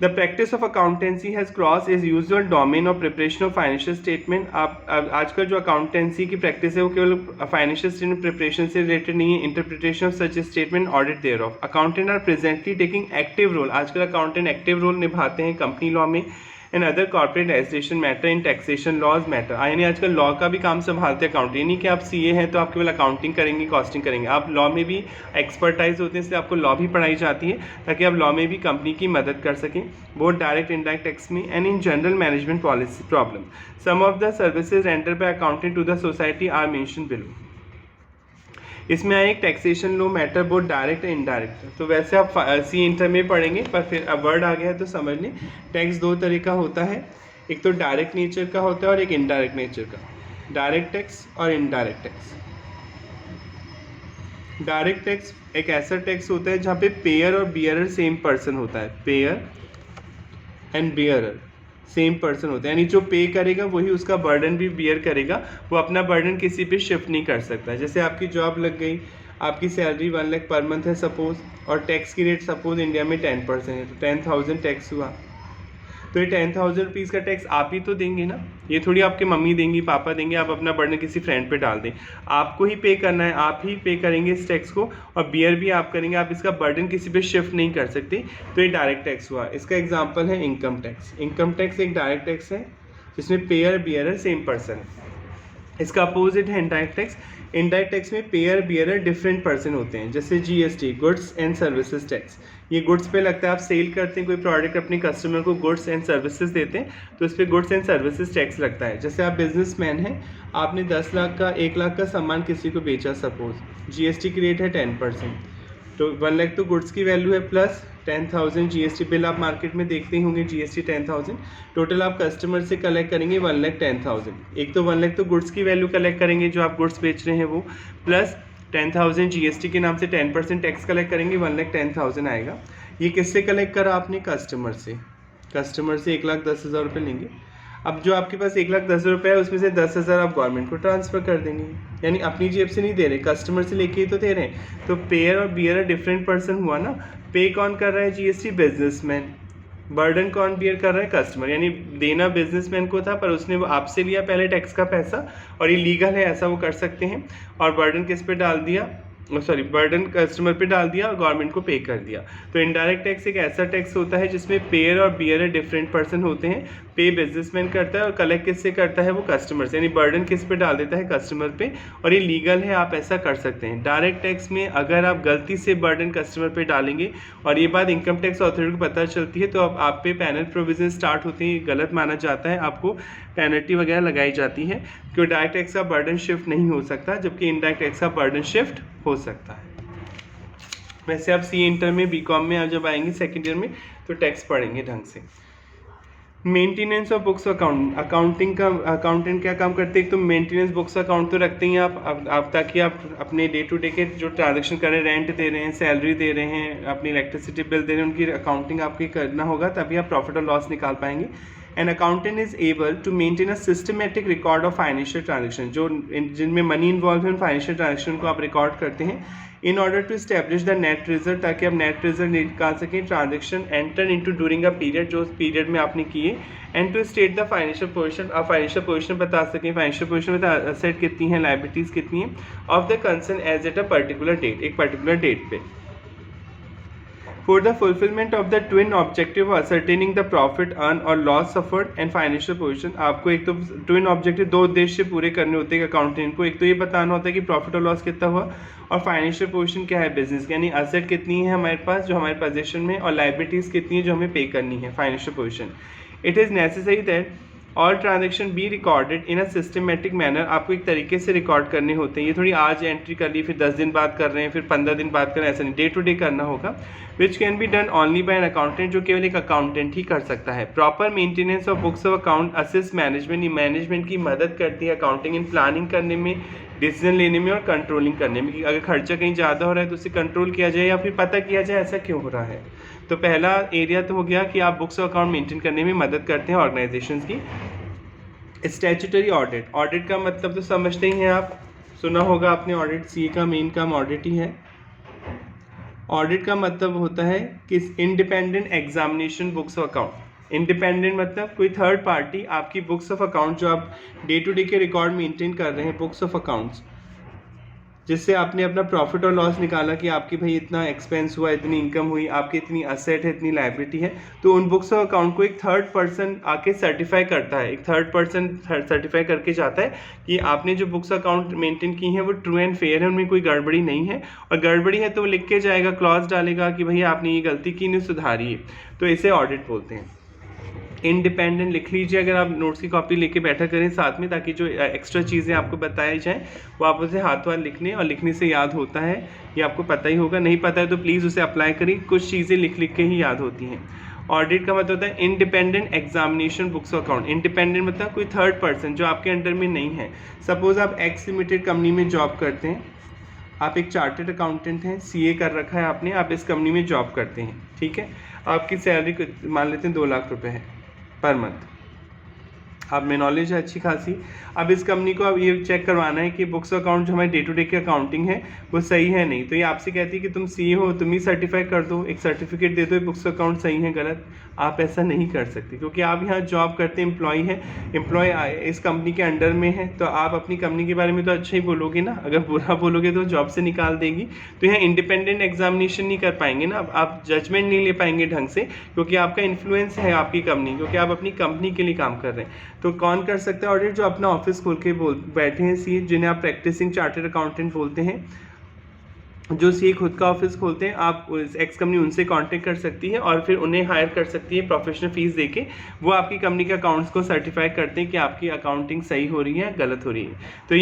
[SPEAKER 1] The practice of accountancy has cross is usual domain of preparation of financial statement. आप आजकल जो अकाउंटेंसी की प्रैक्टिस है वो केवल फाइनेंशियल स्टेटमेंट प्रिपरेशन से रिलेटेड नहीं है। Interpretation of such statement, audit thereof. Accountant are presently taking active role, आजकल अकाउंटेंट एक्टिव रोल निभाते हैं कंपनी लॉ में and other corporate legislation matter, in taxation laws matter. यानी आजकल लॉ का भी काम संभालते हैं अकाउंटेंट। नहीं कि आप सीए हैं तो आप केवल अकाउंटिंग करेंगे, कॉस्टिंग करेंगे, आप लॉ में भी एक्सपर्टाइज होते हैं, इसलिए आपको लॉ भी पढ़ाई जाती है ताकि आप लॉ में भी कंपनी की मदद कर सकें, बोथ डायरेक्ट इनडायरेक्ट टैक्स में and in general management policy problem. Some of the services rendered by accountant to the society are mention below. इसमें आए एक taxation law matter, both direct and indirect. तो वैसे आप सी इंटर में पढ़ेंगे, पर फिर अब वर्ड आ गया है तो समझ लें। टैक्स दो तरह का होता है, एक तो डायरेक्ट नेचर का होता है और एक इनडायरेक्ट नेचर का। डायरेक्ट टैक्स और इनडायरेक्ट टैक्स। डायरेक्ट टैक्स एक ऐसा टैक्स होता है जहाँ पे पेयर और बियरर सेम पर्सन होता है। Pair and bearer same person होता है, यानी जो पे करेगा वही उसका बर्डन भी बियर करेगा। वो अपना बर्डन किसी पे शिफ्ट नहीं कर सकता। जैसे आपकी जॉब लग गई, आपकी सैलरी 1 लाख पर मंथ है सपोज, और टैक्स की रेट सपोज इंडिया में 10% है, तो 10,000 टैक्स हुआ। तो ये 10,000 रुपीज़ का टैक्स आप ही तो देंगे ना, ये थोड़ी आपके मम्मी देंगी, पापा देंगे, आप अपना बर्डन किसी फ्रेंड पे डाल दें। आपको ही पे करना है, आप ही पे करेंगे इस टैक्स को, और बियर भी आप करेंगे। आप इसका बर्डन किसी पे शिफ्ट नहीं कर सकते। तो ये डायरेक्ट टैक्स हुआ। इसका एग्जाम्पल है इनकम टैक्स। इनकम टैक्स एक डायरेक्ट टैक्स है जिसमें पेयर बियरर सेम पर्सन है। इसका अपोजिट है इनडायरेक्ट टैक्स। इनडायरेक्ट टैक्स में पेयर बियरर डिफरेंट पर्सन होते हैं, जैसे GST, goods and services tax. ये गुड्स पे लगता है, आप सेल करते हैं कोई प्रोडक्ट अपने कस्टमर को, गुड्स एंड सर्विसेज देते हैं, तो इस पर गुड्स एंड सर्विसेज टैक्स लगता है। जैसे आप बिजनेसमैन हैं, आपने 10 लाख का 1 लाख का सामान किसी को बेचा सपोज, जीएसटी की रेट है 10%, तो 1 लाख तो गुड्स की वैल्यू है प्लस 10,000 जीएसटी बिल आप मार्केट में देखते ही होंगे, जीएसटी 10,000, टोटल आप कस्टमर से कलेक्ट करेंगे 1,10,000। एक तो 1 लाख तो गुड्स की वैल्यू कलेक्ट करेंगे जो आप गुड्स बेच रहे हैं वो, प्लस 10,000 जीएसटी के नाम से 10% टैक्स कलेक्ट करेंगे, 1,10,000 आएगा। ये किससे कलेक्ट करा आपने? कस्टमर से। कस्टमर से 1,10,000 रुपये लेंगे। अब जो आपके पास 1,10,000 रुपये है उसमें से 10,000 आप गवर्नमेंट को ट्रांसफ़र कर देंगे, यानी अपनी जेब से नहीं दे रहे, कस्टमर से लेके ही तो दे रहे हैं। तो पेयर और बियर डिफरेंट पर्सन हुआ ना। पे कौन कर रहा है जीएसटी? बिजनेसमैन। बर्डन कौन बियर कर रहा है? कस्टमर। यानी देना बिजनेसमैन को था पर उसने वो आपसे लिया पहले टैक्स का पैसा, और ये लीगल है, ऐसा वो कर सकते हैं, और बर्डन किस पे डाल दिया? सॉरी, बर्डन कस्टमर पे डाल दिया और गवर्नमेंट को पे कर दिया। तो इनडायरेक्ट टैक्स एक ऐसा टैक्स होता है जिसमें पेयर और बियर डिफरेंट पर्सन होते हैं। पे बिजनेसमैन करता है और कलेक्ट किससे करता है? वो कस्टमर से, यानी बर्डन किस पे डाल देता है? कस्टमर पे, और ये लीगल है, आप ऐसा कर सकते हैं। डायरेक्ट टैक्स में अगर आप गलती से बर्डन कस्टमर पे डालेंगे और ये बात इनकम टैक्स अथॉरिटी को पता चलती है तो अब आप पे पैनल प्रोविजन स्टार्ट होते हैं, गलत माना जाता है, आपको पेनल्टी वगैरह लगाई जाती है, क्योंकि डायरेक्ट टैक्स का बर्डन शिफ्ट नहीं हो सकता, जबकि इनडायरेक्ट टैक्स का बर्डन शिफ्ट हो सकता है। वैसे आप सी इंटर में, बीकॉम में आप जब आएंगे सेकेंड ईयर में तो टैक्स पढ़ेंगे ढंग से। Maintenance of books account, accounting का अकाउंटेंट क्या काम करते हैं? एक तो मेंटेनेंस बुक्स अकाउंट तो रखते ही आप ताकि आप अपने डे टू डे के जो ट्रांजेक्शन कर रहे हैं, रेंट दे रहे हैं, सैलरी दे रहे हैं, अपनी इलेक्ट्रिसिटी बिल दे रहे हैं, उनकी अकाउंटिंग आपकी करना होगा, तभी आप प्रॉफिट और लॉस निकाल पाएंगे। An accountant is able to maintain a systematic record of financial transaction, जो जिनमें मनी इन्वॉल्व है उन फाइनेंशियल ट्रांजेक्शन को आप रिकॉर्ड करते हैं, in order to establish the net result, ताकि आप नेट रिजल्ट निकाल सकें, transaction enter into during a period, जो उस पीरियड में आपने किए, and to state the financial position, आप फाइनेंशियल पोजीशन बता सकें, फाइनेंशियल पोजीशन में असेट कितनी है, लायबिलिटीज़ कितनी है, of the concern as at a particular date, एक पर्टिकुलर डेट पे। For the fulfillment of the twin objective of ascertaining the profit, earn or loss suffered and financial position, आपको एक तो ट्विन ऑब्जेक्टिव, दो उद्देश्य पूरे करने होते हैं अकाउंटेंट को। एक तो ये बताना होता है कि प्रॉफिट और लॉस कितना हुआ, और फाइनेंशियल पोजीशन क्या है बिजनेस, यानी असेट कितनी है हमारे पास जो हमारे पोजीशन में, और लायबिलिटीज़ कितनी है जो हमें पे करनी है, financial position. It is necessary that all transaction B recorded in a systematic manner, आपको एक तरीके से रिकॉर्ड करने होते हैं। ये थोड़ी आज एंट्री कर ली, फिर 10 दिन बाद कर रहे हैं, फिर 15 दिन बाद कर रहे हैं, ऐसा नहीं, डे टू डे करना होगा। Which can be done only by an accountant, जो केवल एक अकाउंटेंट ही कर सकता है। Proper maintenance of books of account assist management, ये मैनेजमेंट की मदद करती है अकाउंटिंग इन प्लानिंग करने में, डिसीजन लेने में और कंट्रोलिंग करने में, कि अगर खर्चा कहीं ज़्यादा हो रहा है तो उसे कंट्रोल किया जाए या फिर पता किया जाए ऐसा क्यों हो रहा है। तो पहला एरिया तो हो गया कि आप बुक्स ऑफ अकाउंट मेंटेन करने में मदद करते हैं ऑर्गेनाइजेशंस की। स्टैट्यूटरी ऑडिट, ऑडिट का मतलब तो समझते ही हैं आप, सुना होगा आपने ऑडिट, सीए का मेन काम ऑडिट ही है। ऑडिट का मतलब होता है कि independent examination books of account. Independent मतलब कोई थर्ड पार्टी आपकी बुक्स ऑफ अकाउंट, जो आप डे टू डे के रिकॉर्ड मेंटेन कर रहे हैं, बुक्स ऑफ अकाउंट्स, जिससे आपने अपना प्रॉफिट और लॉस निकाला कि आपकी भाई इतना एक्सपेंस हुआ, इतनी इनकम हुई, आपकी इतनी असेट है, इतनी लायबिलिटी है, तो उन बुक्स ऑफ अकाउंट को एक थर्ड पर्सन आके सर्टिफाई करता है, एक थर्ड पर्सन सर्टिफाई करके जाता है कि आपने जो बुक्स अकाउंट मेंटेन की हैं वो ट्रू एंड फेयर है, उनमें कोई गड़बड़ी नहीं है, और गड़बड़ी है तो वो लिख के जाएगा, क्लॉज डालेगा कि भैया आपने ये गलती की, इन्हें सुधारिए, तो इसे ऑडिट बोलते हैं। इंडिपेंडेंट लिख लीजिए, अगर आप नोट्स की कॉपी लेके बैठा करें साथ में, ताकि जो एक्स्ट्रा चीज़ें आपको बताई जाएँ वो आप उसे हाथ हाथ लिखने, और लिखने से याद होता है, ये आपको पता ही होगा, नहीं पता है तो प्लीज़ उसे अप्लाई करिए, कुछ चीज़ें लिख लिख के ही याद होती हैं। ऑडिट का मतलब होता है independent examination books of account. Independent मतलब कोई थर्ड पर्सन जो आपके अंडर में नहीं है। सपोज आप एक्स लिमिटेड कंपनी में जॉब करते हैं, आप एक चार्टर्ड अकाउंटेंट हैं, सीए कर रखा है आपने, आप इस कंपनी में जॉब करते हैं, ठीक है, आपकी सैलरी मान लेते हैं 2 लाख रुपए है पर मंथ, आप में नॉलेज है अच्छी खासी। अब इस कंपनी को अब ये चेक करवाना है कि बुक्स अकाउंट जो हमारे डे टू डे की अकाउंटिंग है वो सही है नहीं, तो ये आपसे कहती है कि तुम सीए हो, तुम ही सर्टिफाई कर दो, एक सर्टिफिकेट दे दो बुक्स अकाउंट सही है गलत। आप ऐसा नहीं कर सकते, क्योंकि आप यहाँ जॉब करते एम्प्लॉय हैं, एम्प्लॉय इस कंपनी के अंडर में है, तो आप अपनी कंपनी के बारे में तो अच्छा ही बोलोगे ना, अगर बुरा बोलोगे तो जॉब से निकाल देगी। तो यहाँ इंडिपेंडेंट एग्जामिनेशन नहीं कर पाएंगे ना, आप जजमेंट नहीं ले पाएंगे ढंग से, क्योंकि आपका इन्फ्लुएंस है आपकी कंपनी, क्योंकि आप अपनी कंपनी के लिए काम कर रहे हैं। तो कौन कर सकता है ऑडिट? जो अपना ऑफिस खोल के बैठे हैं सीए, जिन्हें आप प्रैक्टिसिंग चार्टर्ड अकाउंटेंट बोलते हैं, जो सी खुद का ऑफिस खोलते हैं, आप एक्स कंपनी उनसे कांटेक्ट कर सकती है और फिर उन्हें हायर कर सकती है प्रोफेशनल फीस देके। वो आपकी कंपनी के अकाउंट्स को सर्टिफाई करते हैं कि आपकी अकाउंटिंग सही हो रही है, गलत हो रही है। तो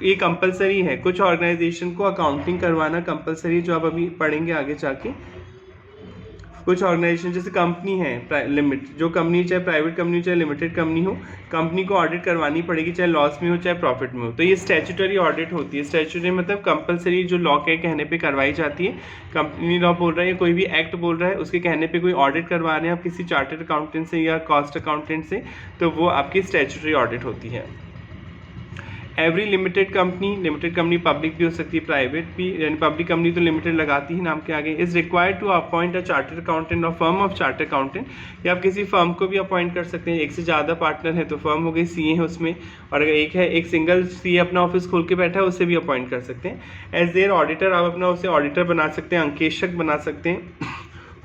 [SPEAKER 1] ये कंपलसरी है। कुछ ऑर्गेनाइजेशन को अकाउंटिंग करवाना कंपलसरी, जो आप अभी पढ़ेंगे आगे जाके। कुछ ऑर्गेनाइजेशन जैसे कंपनी है लिमिट, जो कंपनी चाहे प्राइवेट कंपनी चाहे लिमिटेड कंपनी हो, कंपनी को ऑडिट करवानी पड़ेगी, चाहे लॉस में हो चाहे प्रॉफिट में हो। तो ये स्टैट्यूटरी ऑडिट होती है। स्टैट्यूटरी मतलब कंपलसरी, जो लॉ के कहने पे करवाई जाती है। कंपनी लॉ बोल रहा है या कोई भी एक्ट बोल रहा है, उसके कहने पे कोई ऑडिट करवा रहे हैं आप किसी चार्टर्ड अकाउंटेंट से या कॉस्ट अकाउंटेंट से, तो वो आपकी स्टैट्यूटरी ऑडिट होती है। एवरी लिमिटेड कंपनी पब्लिक भी हो सकती है, प्राइवेट भी, यानी पब्लिक कंपनी तो लिमिटेड लगाती है नाम के आगे, is required to appoint a chartered accountant or firm of chartered accountant. या आप किसी फर्म को भी अपॉइंट कर सकते हैं। एक से ज़्यादा पार्टनर है तो फर्म हो गई, सीए है उसमें, और अगर एक सिंगल सीए अपना ऑफिस खोल के बैठा है, उससे भी अपॉइंट कर सकते हैं। एज देयर ऑडिटर, आप अपना उसे ऑडिटर बना सकते हैं, अंकेशक बना सकते हैं।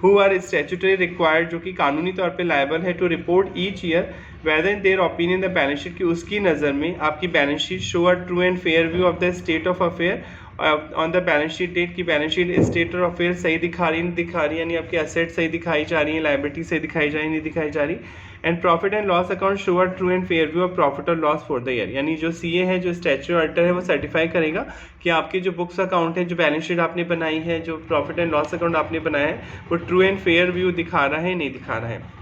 [SPEAKER 1] हु आर स्टैट्यूटरी रिक्वायर्ड, जो कि कानूनी तौर पे लायबल है to report each year whether in their opinion the balance sheet, की उसकी नज़र में आपकी balance sheet show a true and fair view of the state of affair on the balance sheet date, की balance sheet state of affair सही दिखा रही नहीं दिखा रही, यानी आपकी एसेट सही दिखाई जा रही है, लाइबिलिटी सही दिखाई जा रही नहीं दिखाई जा रही। And profit and loss account show a true and fair view of profit और लॉस फॉर द ईयर, यानी जो सीए है, जो स्टैट्यूटरी ऑडिटर है, वो सर्टिफाई करेगा कि आपके जो बुक्स अकाउंट है, जो बैलेंस शीट आपने बनाई है, जो प्रॉफिट एंड लॉस अकाउंट आपने बनाया है, वो ट्रू एंड फेयर व्यू दिखा रहा है नहीं दिखा रहा है।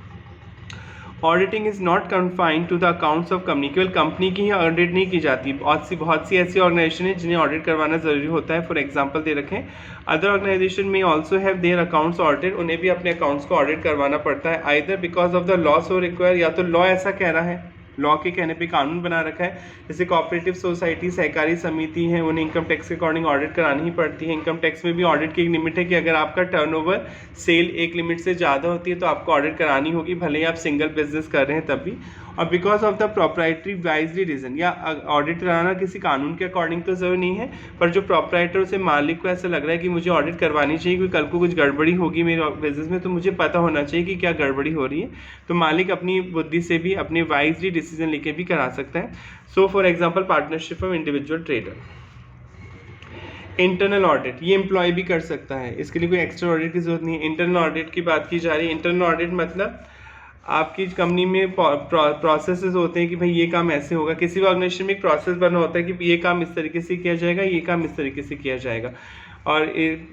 [SPEAKER 1] Auditing is not confined to the accounts of company, केवल कंपनी की ही ऑडिट नहीं की जाती। बहुत सी ऐसी ऑर्गेनाइजेशन है जिन्हें ऑडिट करवाना जरूरी होता है। फॉर एग्जांपल दे रखें, अदर ऑर्गेनाइजेशन में also have their accounts audited, उन्हें भी अपने अकाउंट्स को ऑडिट करवाना पड़ता है। Either because of the law so require, या तो लॉ ऐसा कह रहा है, लॉ के कहने पे कानून बना रखा है। जैसे कोऑपरेटिव सोसाइटी, सहकारी समिति है, उन्हें इनकम टैक्स के अकॉर्डिंग ऑडिट करानी ही पड़ती है। इनकम टैक्स में भी ऑडिट की एक लिमिट है कि अगर आपका टर्नओवर सेल एक लिमिट से ज़्यादा होती है तो आपको ऑडिट करानी होगी, भले ही आप सिंगल बिजनेस कर रहे हैं तब भी। और because of the proprietary wisely reason, या ऑडिट कराना किसी कानून के अकॉर्डिंग तो जरूरी नहीं है, पर जो प्रोप्राइटर से मालिक को ऐसा लग रहा है कि मुझे ऑडिट करवानी चाहिए क्योंकि कल को कुछ गड़बड़ी होगी मेरे बिजनेस में, तो मुझे पता होना चाहिए कि क्या गड़बड़ी हो रही है, तो मालिक अपनी बुद्धि से भी अपने वाइजली डिसीजन लेके भी करा सकता है। So for example, partnership of individual trader. Internal audit, ये एम्प्लॉय भी कर सकता है, इसके लिए कोई एक्स्ट्रा ऑडिट की जरूरत नहीं है। इंटरनल ऑडिट की बात की जा रही है। इंटरनल ऑडिट मतलब आपकी कंपनी में प्रोसेसेस होते हैं कि भाई ये काम ऐसे होगा। किसी भी ऑर्गेनाइजेशन में एक प्रोसेस बना होता है कि ये काम इस तरीके से किया जाएगा, ये काम इस तरीके से किया जाएगा। और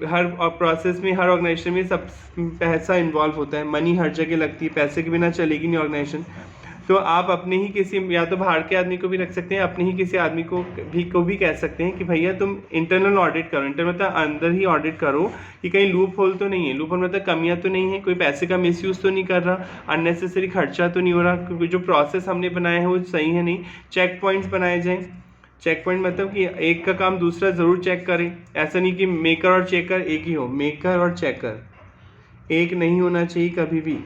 [SPEAKER 1] हर प्रोसेस में, हर ऑर्गेनाइजेशन में सब पैसा इन्वॉल्व होता है, मनी हर जगह लगती है, पैसे के बिना चलेगी नहीं ऑर्गेनाइजेशन। तो आप अपने ही किसी, या तो बाहर के आदमी को भी रख सकते हैं, अपने ही किसी आदमी को भी कह सकते हैं कि भैया तुम इंटरनल ऑडिट करो। इंटरनल मतलब अंदर ही ऑडिट करो कि कहीं लूप होल तो नहीं है, लूप होल मतलब कमियां तो नहीं है, कोई पैसे का मिसयूज तो नहीं कर रहा, अननेसेसरी खर्चा तो नहीं हो रहा, क्योंकि जो प्रोसेस हमने बनाया है वो सही है नहीं। चेक पॉइंट्स बनाए जाएँ। चेक पॉइंट मतलब कि एक का काम दूसरा ज़रूर चेक करें, ऐसा नहीं कि मेकर और चेकर एक ही हो, मेकर और चेकर एक नहीं होना चाहिए कभी भी।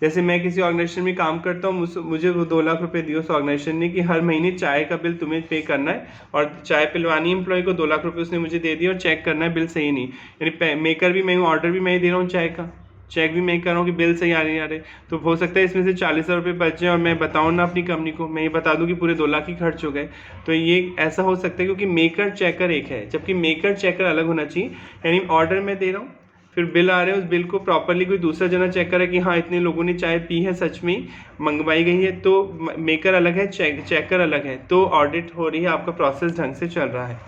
[SPEAKER 1] जैसे मैं किसी ऑर्गेनाइजेशन में काम करता हूँ, मुझे वो 2 लाख रुपए दिए उस ऑर्गेनाइजेशन ने कि हर महीने चाय का बिल तुम्हें पे करना है, और चाय पिलवानी एम्प्लॉय को 2 लाख रुपए उसने मुझे दे दिया और चेक करना है बिल सही नहीं, यानी मेकर भी मैं हूँ, ऑर्डर भी मैं ही दे रहा हूँ चाय का, चेक भी मैं कर रहा हूँ कि बिल सही आ रहे। तो हो सकता है इसमें से 40,000 रुपये बच जाए और मैं बताऊँ ना अपनी कंपनी को, मैं ये बता दूँ कि पूरे 2 लाख ही खर्च हो गए। तो ये ऐसा हो सकता है क्योंकि मेकर चेकर एक है, जबकि मेकर चेकर अलग होना चाहिए। यानी ऑर्डर मैं दे रहा हूँ, फिर बिल आ रहे हैं, उस बिल को प्रॉपरली कोई दूसरा जना चेक करे कि हाँ इतने लोगों ने चाय पी है, सच में मंगवाई गई है, तो मेकर अलग है, चेकर अलग है, तो ऑडिट हो रही है, आपका प्रोसेस ढंग से चल रहा है।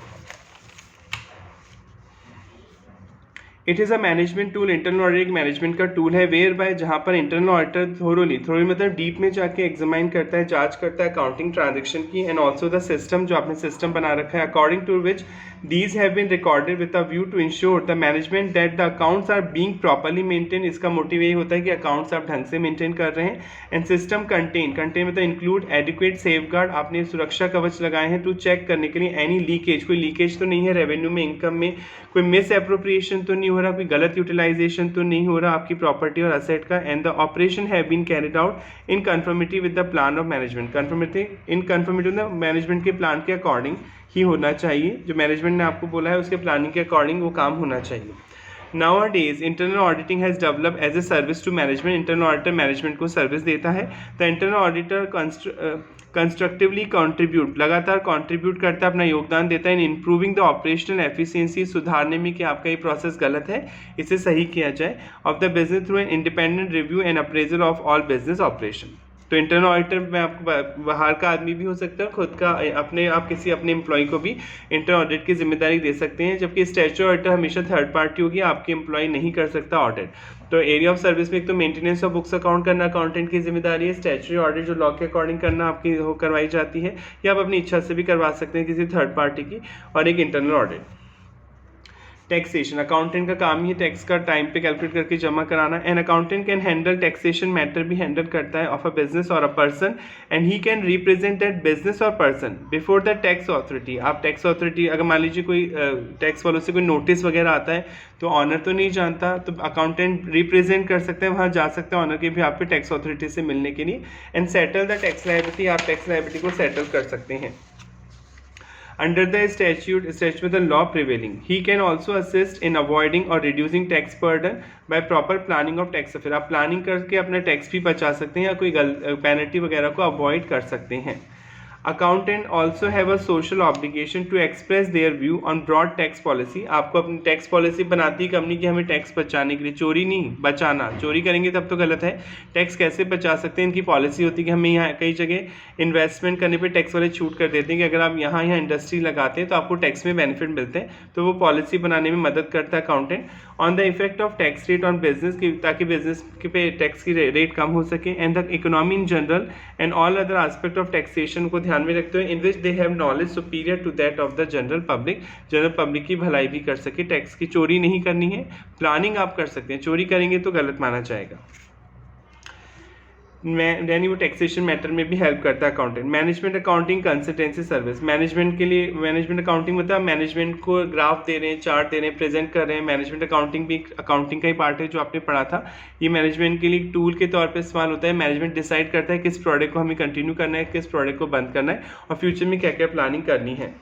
[SPEAKER 1] It is a management tool. Internal audit एक मैनेजमेंट का टूल है, वेयर बाय, जहाँ पर इंटरनल ऑडिटर थोरोली मतलब डीप में जाके एग्जामाइन करता है, जांच करता है अकाउंटिंग ट्रांजेक्शन की, एंड ऑल्सो द सिस्टम, जो आपने सिस्टम बना रखा है, according to which these have been recorded with a view to ensure the management that the accounts are being properly maintained। इसका मोटिव यही होता है कि अकाउंट्स आप ढंग से मेंटेन कर रहे हैं। एंड सिस्टम कंटेन मतलब इंक्लूड एडिक्वेट सेफगार्ड, आपने सुरक्षा कवच लगाए हैं टू चेक करने के लिए एनी लीकेज, कोई लीकेज तो नहीं है रेवेन्यू में, इनकम में कोई मिस एप्रोप्रिएशन तो नहीं हो रहा, कोई गलत यूटिलाइजेशन तो नहीं हो रहा आपकी प्रॉपर्टी और असेट का। And the operation have been carried out in conformity with the plan of management, in conformity with management के प्लान के अकॉर्डिंग ही होना चाहिए, जो मैनेजमेंट ने आपको बोला है उसके प्लानिंग के अकॉर्डिंग वो काम होना चाहिए। Nowadays, internal auditing has developed as a service to management। Internal auditor management को सर्विस देता है। The internal auditor constructively contribute, लगातार कंट्रीब्यूट करता है, अपना योगदान देता है इन इंप्रूविंग द ऑपरेशनल एफिशिएंसी, सुधारने में कि आपका ये प्रोसेस गलत है, इसे सही किया जाए, of the business through an independent review and appraisal of all business operation. तो इंटरनल ऑडिटर में आपको बाहर का आदमी भी हो सकता है, खुद का अपने आप किसी अपने एम्प्लॉय को भी इंटरनल ऑडिट की जिम्मेदारी दे सकते हैं, जबकि स्टैट्यूटरी ऑडिटर हमेशा थर्ड पार्टी होगी, आपके एम्प्लॉय नहीं कर सकता ऑडिट। तो एरिया ऑफ सर्विस में एक तो मेंटेनेंस ऑफ बुक्स अकाउंट करना अकाउंटेंट की जिम्मेदारी है, स्टैट्यूटरी ऑडिट जो लॉ के अकॉर्डिंग करना आपकी हो करवाई जाती है, या आप अपनी इच्छा से भी करवा सकते हैं किसी थर्ड पार्टी की, और एक इंटरनल ऑडिट। टैक्सेशन, अकाउंटेंट का काम ही टैक्स का टाइम पे कैलकुलेट करके जमा कराना। An accountant can handle taxation matter भी हैंडल करता है of a business or a person, and he can represent that business or person before the tax authority. आप टैक्स अथॉरिटी, अगर मान लीजिए कोई टैक्स वालों से कोई नोटिस वगैरह आता है तो ऑनर तो नहीं जानता, तो अकाउंटेंट रिप्रेजेंट कर सकते हैं, वहाँ जा सकते हैं ऑनर के भी आप पे टैक्स अथॉरिटी से मिलने के लिए, and settle the tax liability, आप टैक्स लायबिलिटी को सेटल कर सकते हैं। Under the statute with the law prevailing, he can also assist in avoiding or reducing tax burden by proper planning of tax affair। आप प्लानिंग करके अपना टैक्स भी बचा सकते हैं या कोई पेनल्टी वगैरह को अवॉइड कर सकते हैं। Accountant also have a social obligation to express their view on broad tax policy. आपको अपनी टैक्स पॉलिसी बनाती है कंपनी की, हमें टैक्स बचाने के लिए, चोरी नहीं बचाना, चोरी करेंगे तब तो गलत है, टैक्स कैसे बचा सकते हैं, इनकी पॉलिसी होती है कि हमें यहाँ कई जगह इन्वेस्टमेंट करने पे टैक्स वाले छूट कर देते हैं कि अगर आप यहाँ इंडस्ट्री लगाते हैं तो आपको टैक्स में बेनिफिट मिलते हैं, तो वो पॉलिसी बनाने में मदद करता है accountant. On the effect of tax rate on business की, ताकि बिजनेस पे टैक्स की रेट कम हो सके, and the economy in general and all other aspect of taxation को ध्यान में रखते हुए, in which they have knowledge superior to that of the general public, general public की भलाई भी कर सके। टैक्स की चोरी नहीं करनी है, प्लानिंग आप कर सकते हैं, चोरी करेंगे तो गलत माना जाएगा। यानी वो टैक्सेशन मैटर में भी हेल्प करता है accountant. Management accounting consultancy service, management के लिए, मैनेजमेंट अकाउंटिंग मतलब मैनेजमेंट को ग्राफ दे रहे हैं, चार्ट दे रहे हैं, प्रेजेंट कर रहे हैं। मैनेजमेंट अकाउंटिंग भी अकाउंटिंग का ही पार्ट है जो आपने पढ़ा था। ये मैनेजमेंट के लिए टूल के तौर पर इस्तेमाल होता है। मैनेजमेंट डिसाइड करता है किस प्रोडक्ट को हमें कंटिन्यू करना है, किस प्रोडक्ट को बंद करना है, और फ्यूचर में क्या क्या प्लानिंग करनी है।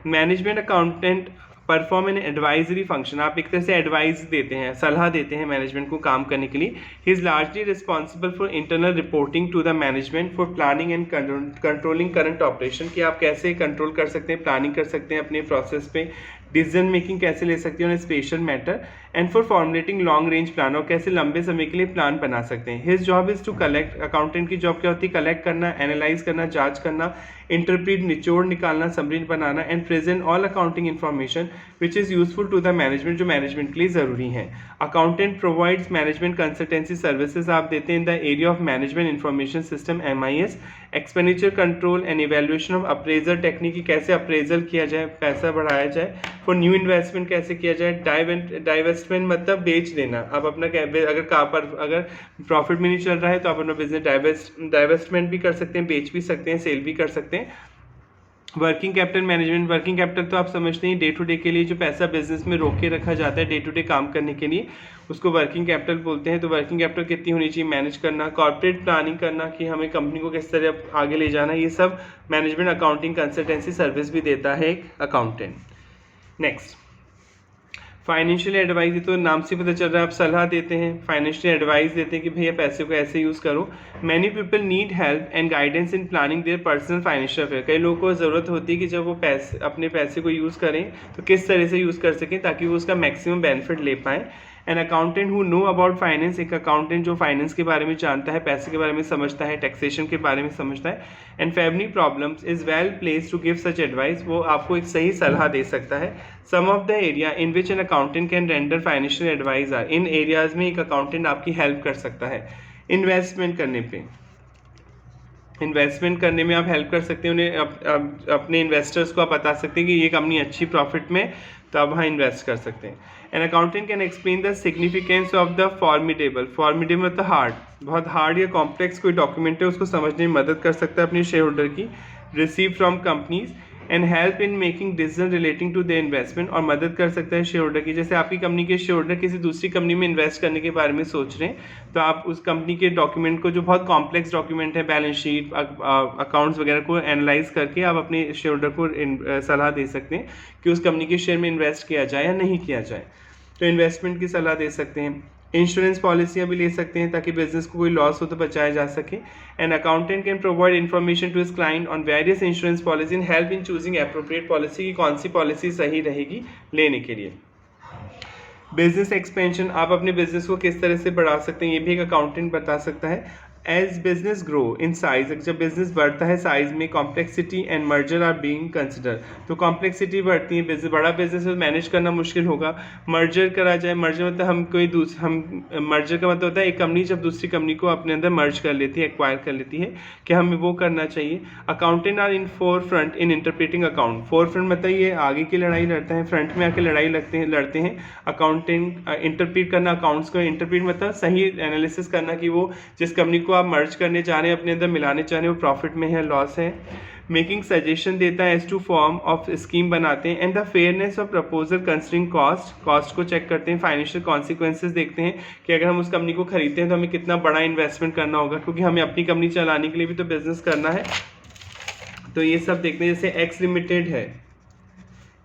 [SPEAKER 1] Management accountant perform an advisory function, आप एक तरह से एडवाइस देते हैं, सलाह देते हैं मैनेजमेंट को काम करने के लिए। He is largely responsible for internal reporting to the management for planning and controlling current operation, कि आप कैसे कंट्रोल कर सकते हैं, प्लानिंग कर सकते हैं अपने प्रोसेस पे, डिसीजन मेकिंग कैसे ले सकते हैं on special matter, and for formulating long range plan, और कैसे लंबे समय के लिए प्लान बना सकते हैं। His job is to collect, accountant की जॉब क्या होती है, कलेक्ट करना, एनालाइज करना, जांच करना, इंटरप्रीट निचोड़ निकालना, समरी बनाना, and present all accounting information which is useful to the management, जो मैनेजमेंट के लिए ज़रूरी है। Accountant provides management consultancy services आप देते हैं in the area of management information system MIS, expenditure control and evaluation of appraisal technique, की कैसे अप्रेजल किया जाए, पैसा बढ़ाया जाए, फॉर न्यू इन्वेस्टमेंट कैसे किया जाए, डाइवेस्टमेंट मतलब बेच देना, आप अपना अगर प्रॉफिट में नहीं चल रहा है तो आप अपना बिजनेस डाइवेस्टमेंट भी कर सकते हैं, बेच भी सकते हैं, सेल भी कर सकते हैं। Working capital management, working capital तो आप समझते हैं डे टू डे के लिए जो पैसा बिजनेस में रोक के रखा जाता है डे टू डे काम करने के लिए, उसको वर्किंग कैपिटल बोलते हैं। तो वर्किंग कैपिटल कितनी होनी चाहिए मैनेज करना, कॉर्पोरेट प्लानिंग करना कि हमें कंपनी को किस तरह आगे ले जाना, ये सब मैनेजमेंट अकाउंटिंग कंसल्टेंसी सर्विस भी देता है एक अकाउंटेंट। नेक्स्ट, फाइनेंशियल एडवाइस, तो नाम से पता चल रहा है आप सलाह देते हैं, फाइनेंशियल एडवाइस देते हैं कि भैया पैसे को ऐसे यूज़ करो। Many people need help and guidance in planning their personal financial affair, कई लोगों को ज़रूरत होती है कि जब वो अपने पैसे को यूज़ करें तो किस तरह से यूज़ कर सकें ताकि वो उसका मैक्सिमम बेनिफिट ले पाएँ। An accountant who know about finance, एक अकाउंटेंट जो फाइनेंस के बारे में जानता है, पैसे के बारे में समझता है, टैक्सेशन के बारे में समझता है, and family problems is well place to give such advice, वो आपको एक सही सलाह दे सकता है। Some of the area in which an accountant can render financial advice are, in areas में एक अकाउंटेंट आपकी हेल्प कर सकता है। इन्वेस्टमेंट करने में आप हेल्प कर सकते हैं, उन्हें अपने इन्वेस्टर्स को आप बता सकते हैं कि ये कंपनी अच्छी प्रॉफिट में, तो आप वहाँ इन्वेस्ट कर सकते हैं। An accountant can explain the significance of the formidable मतलब हार्ड, बहुत हार्ड या कॉम्प्लेक्स कोई डॉक्यूमेंट है उसको समझने में मदद कर सकता है अपनी शेयर होल्डर की, receive from companies, and help in making decision relating to the investment, और मदद कर सकता है शेयर होल्डर की। जैसे आपकी कंपनी के शेयर होल्डर किसी दूसरी कंपनी में इन्वेस्ट करने के बारे में सोच रहे हैं, तो आप उस कंपनी के डॉक्यूमेंट को, जो बहुत कॉम्प्लेक्स डॉक्यूमेंट है, बैलेंस शीट, अकाउंट्स वगैरह को एनालाइज करके आप अपने शेयर होल्डर को सलाह दे सकते हैं कि उस कंपनी के शेयर में इन्वेस्ट किया जाए या नहीं किया जाए, तो इन्वेस्टमेंट की सलाह दे सकते हैं। इंश्योरेंस पॉलिसियाँ भी ले सकते हैं ताकि बिजनेस को कोई लॉस हो तो बचाया जा सके। An accountant can provide information to his client on various insurance policy and help in choosing appropriate policy की कौन सी पॉलिसी सही रहेगी लेने के लिए। बिजनेस एक्सपेंशन, आप अपने बिजनेस को किस तरह से बढ़ा सकते हैं ये भी एक अकाउंटेंट बता सकता है। As business grow in size, जब बिजनेस बढ़ता है साइज में, complexity and merger are being consider, तो कॉम्प्लेक्सिटी बढ़ती है, बिजनेस बड़ा बिजनेस है मैनेज करना मुश्किल होगा। मर्जर करा जाए, मर्जर मतलब मर्जर का मतलब होता है एक कंपनी जब दूसरी कंपनी को अपने अंदर मर्ज कर लेती है, एक्वायर कर लेती है, क्या हमें वो करना चाहिए। Accountant are in forefront in interpreting account, forefront मतलब ये आगे की लड़ाई लड़ते हैं, फ्रंट में आके लड़ाई लड़ते हैं। अकाउंटेंट इंटरप्रेट करना, अकाउंट्स को इंटरप्रेट मतलब सही एनालिसिस करना कि वो जिस कंपनी को आप मर्ज करने जा रहे हैं, अपने अंदर मिलाने चाह रहे हैं, वो प्रॉफिट में है, लॉस है। मेकिंग सजेशन देता है, as to form of scheme बनाते हैं। And the fairness of proposal considering cost को चेक करते हैं। फाइनेंशियल कॉन्सिक्वेंसेज देखते हैं कि अगर हम उस कंपनी को खरीदते हैं तो हमें कितना बड़ा इन्वेस्टमेंट करना होगा, क्योंकि हमें अपनी कंपनी चलाने के लिए भी तो बिजनेस करना है। तो ये सब देखते हैं। जैसे एक्स लिमिटेड है,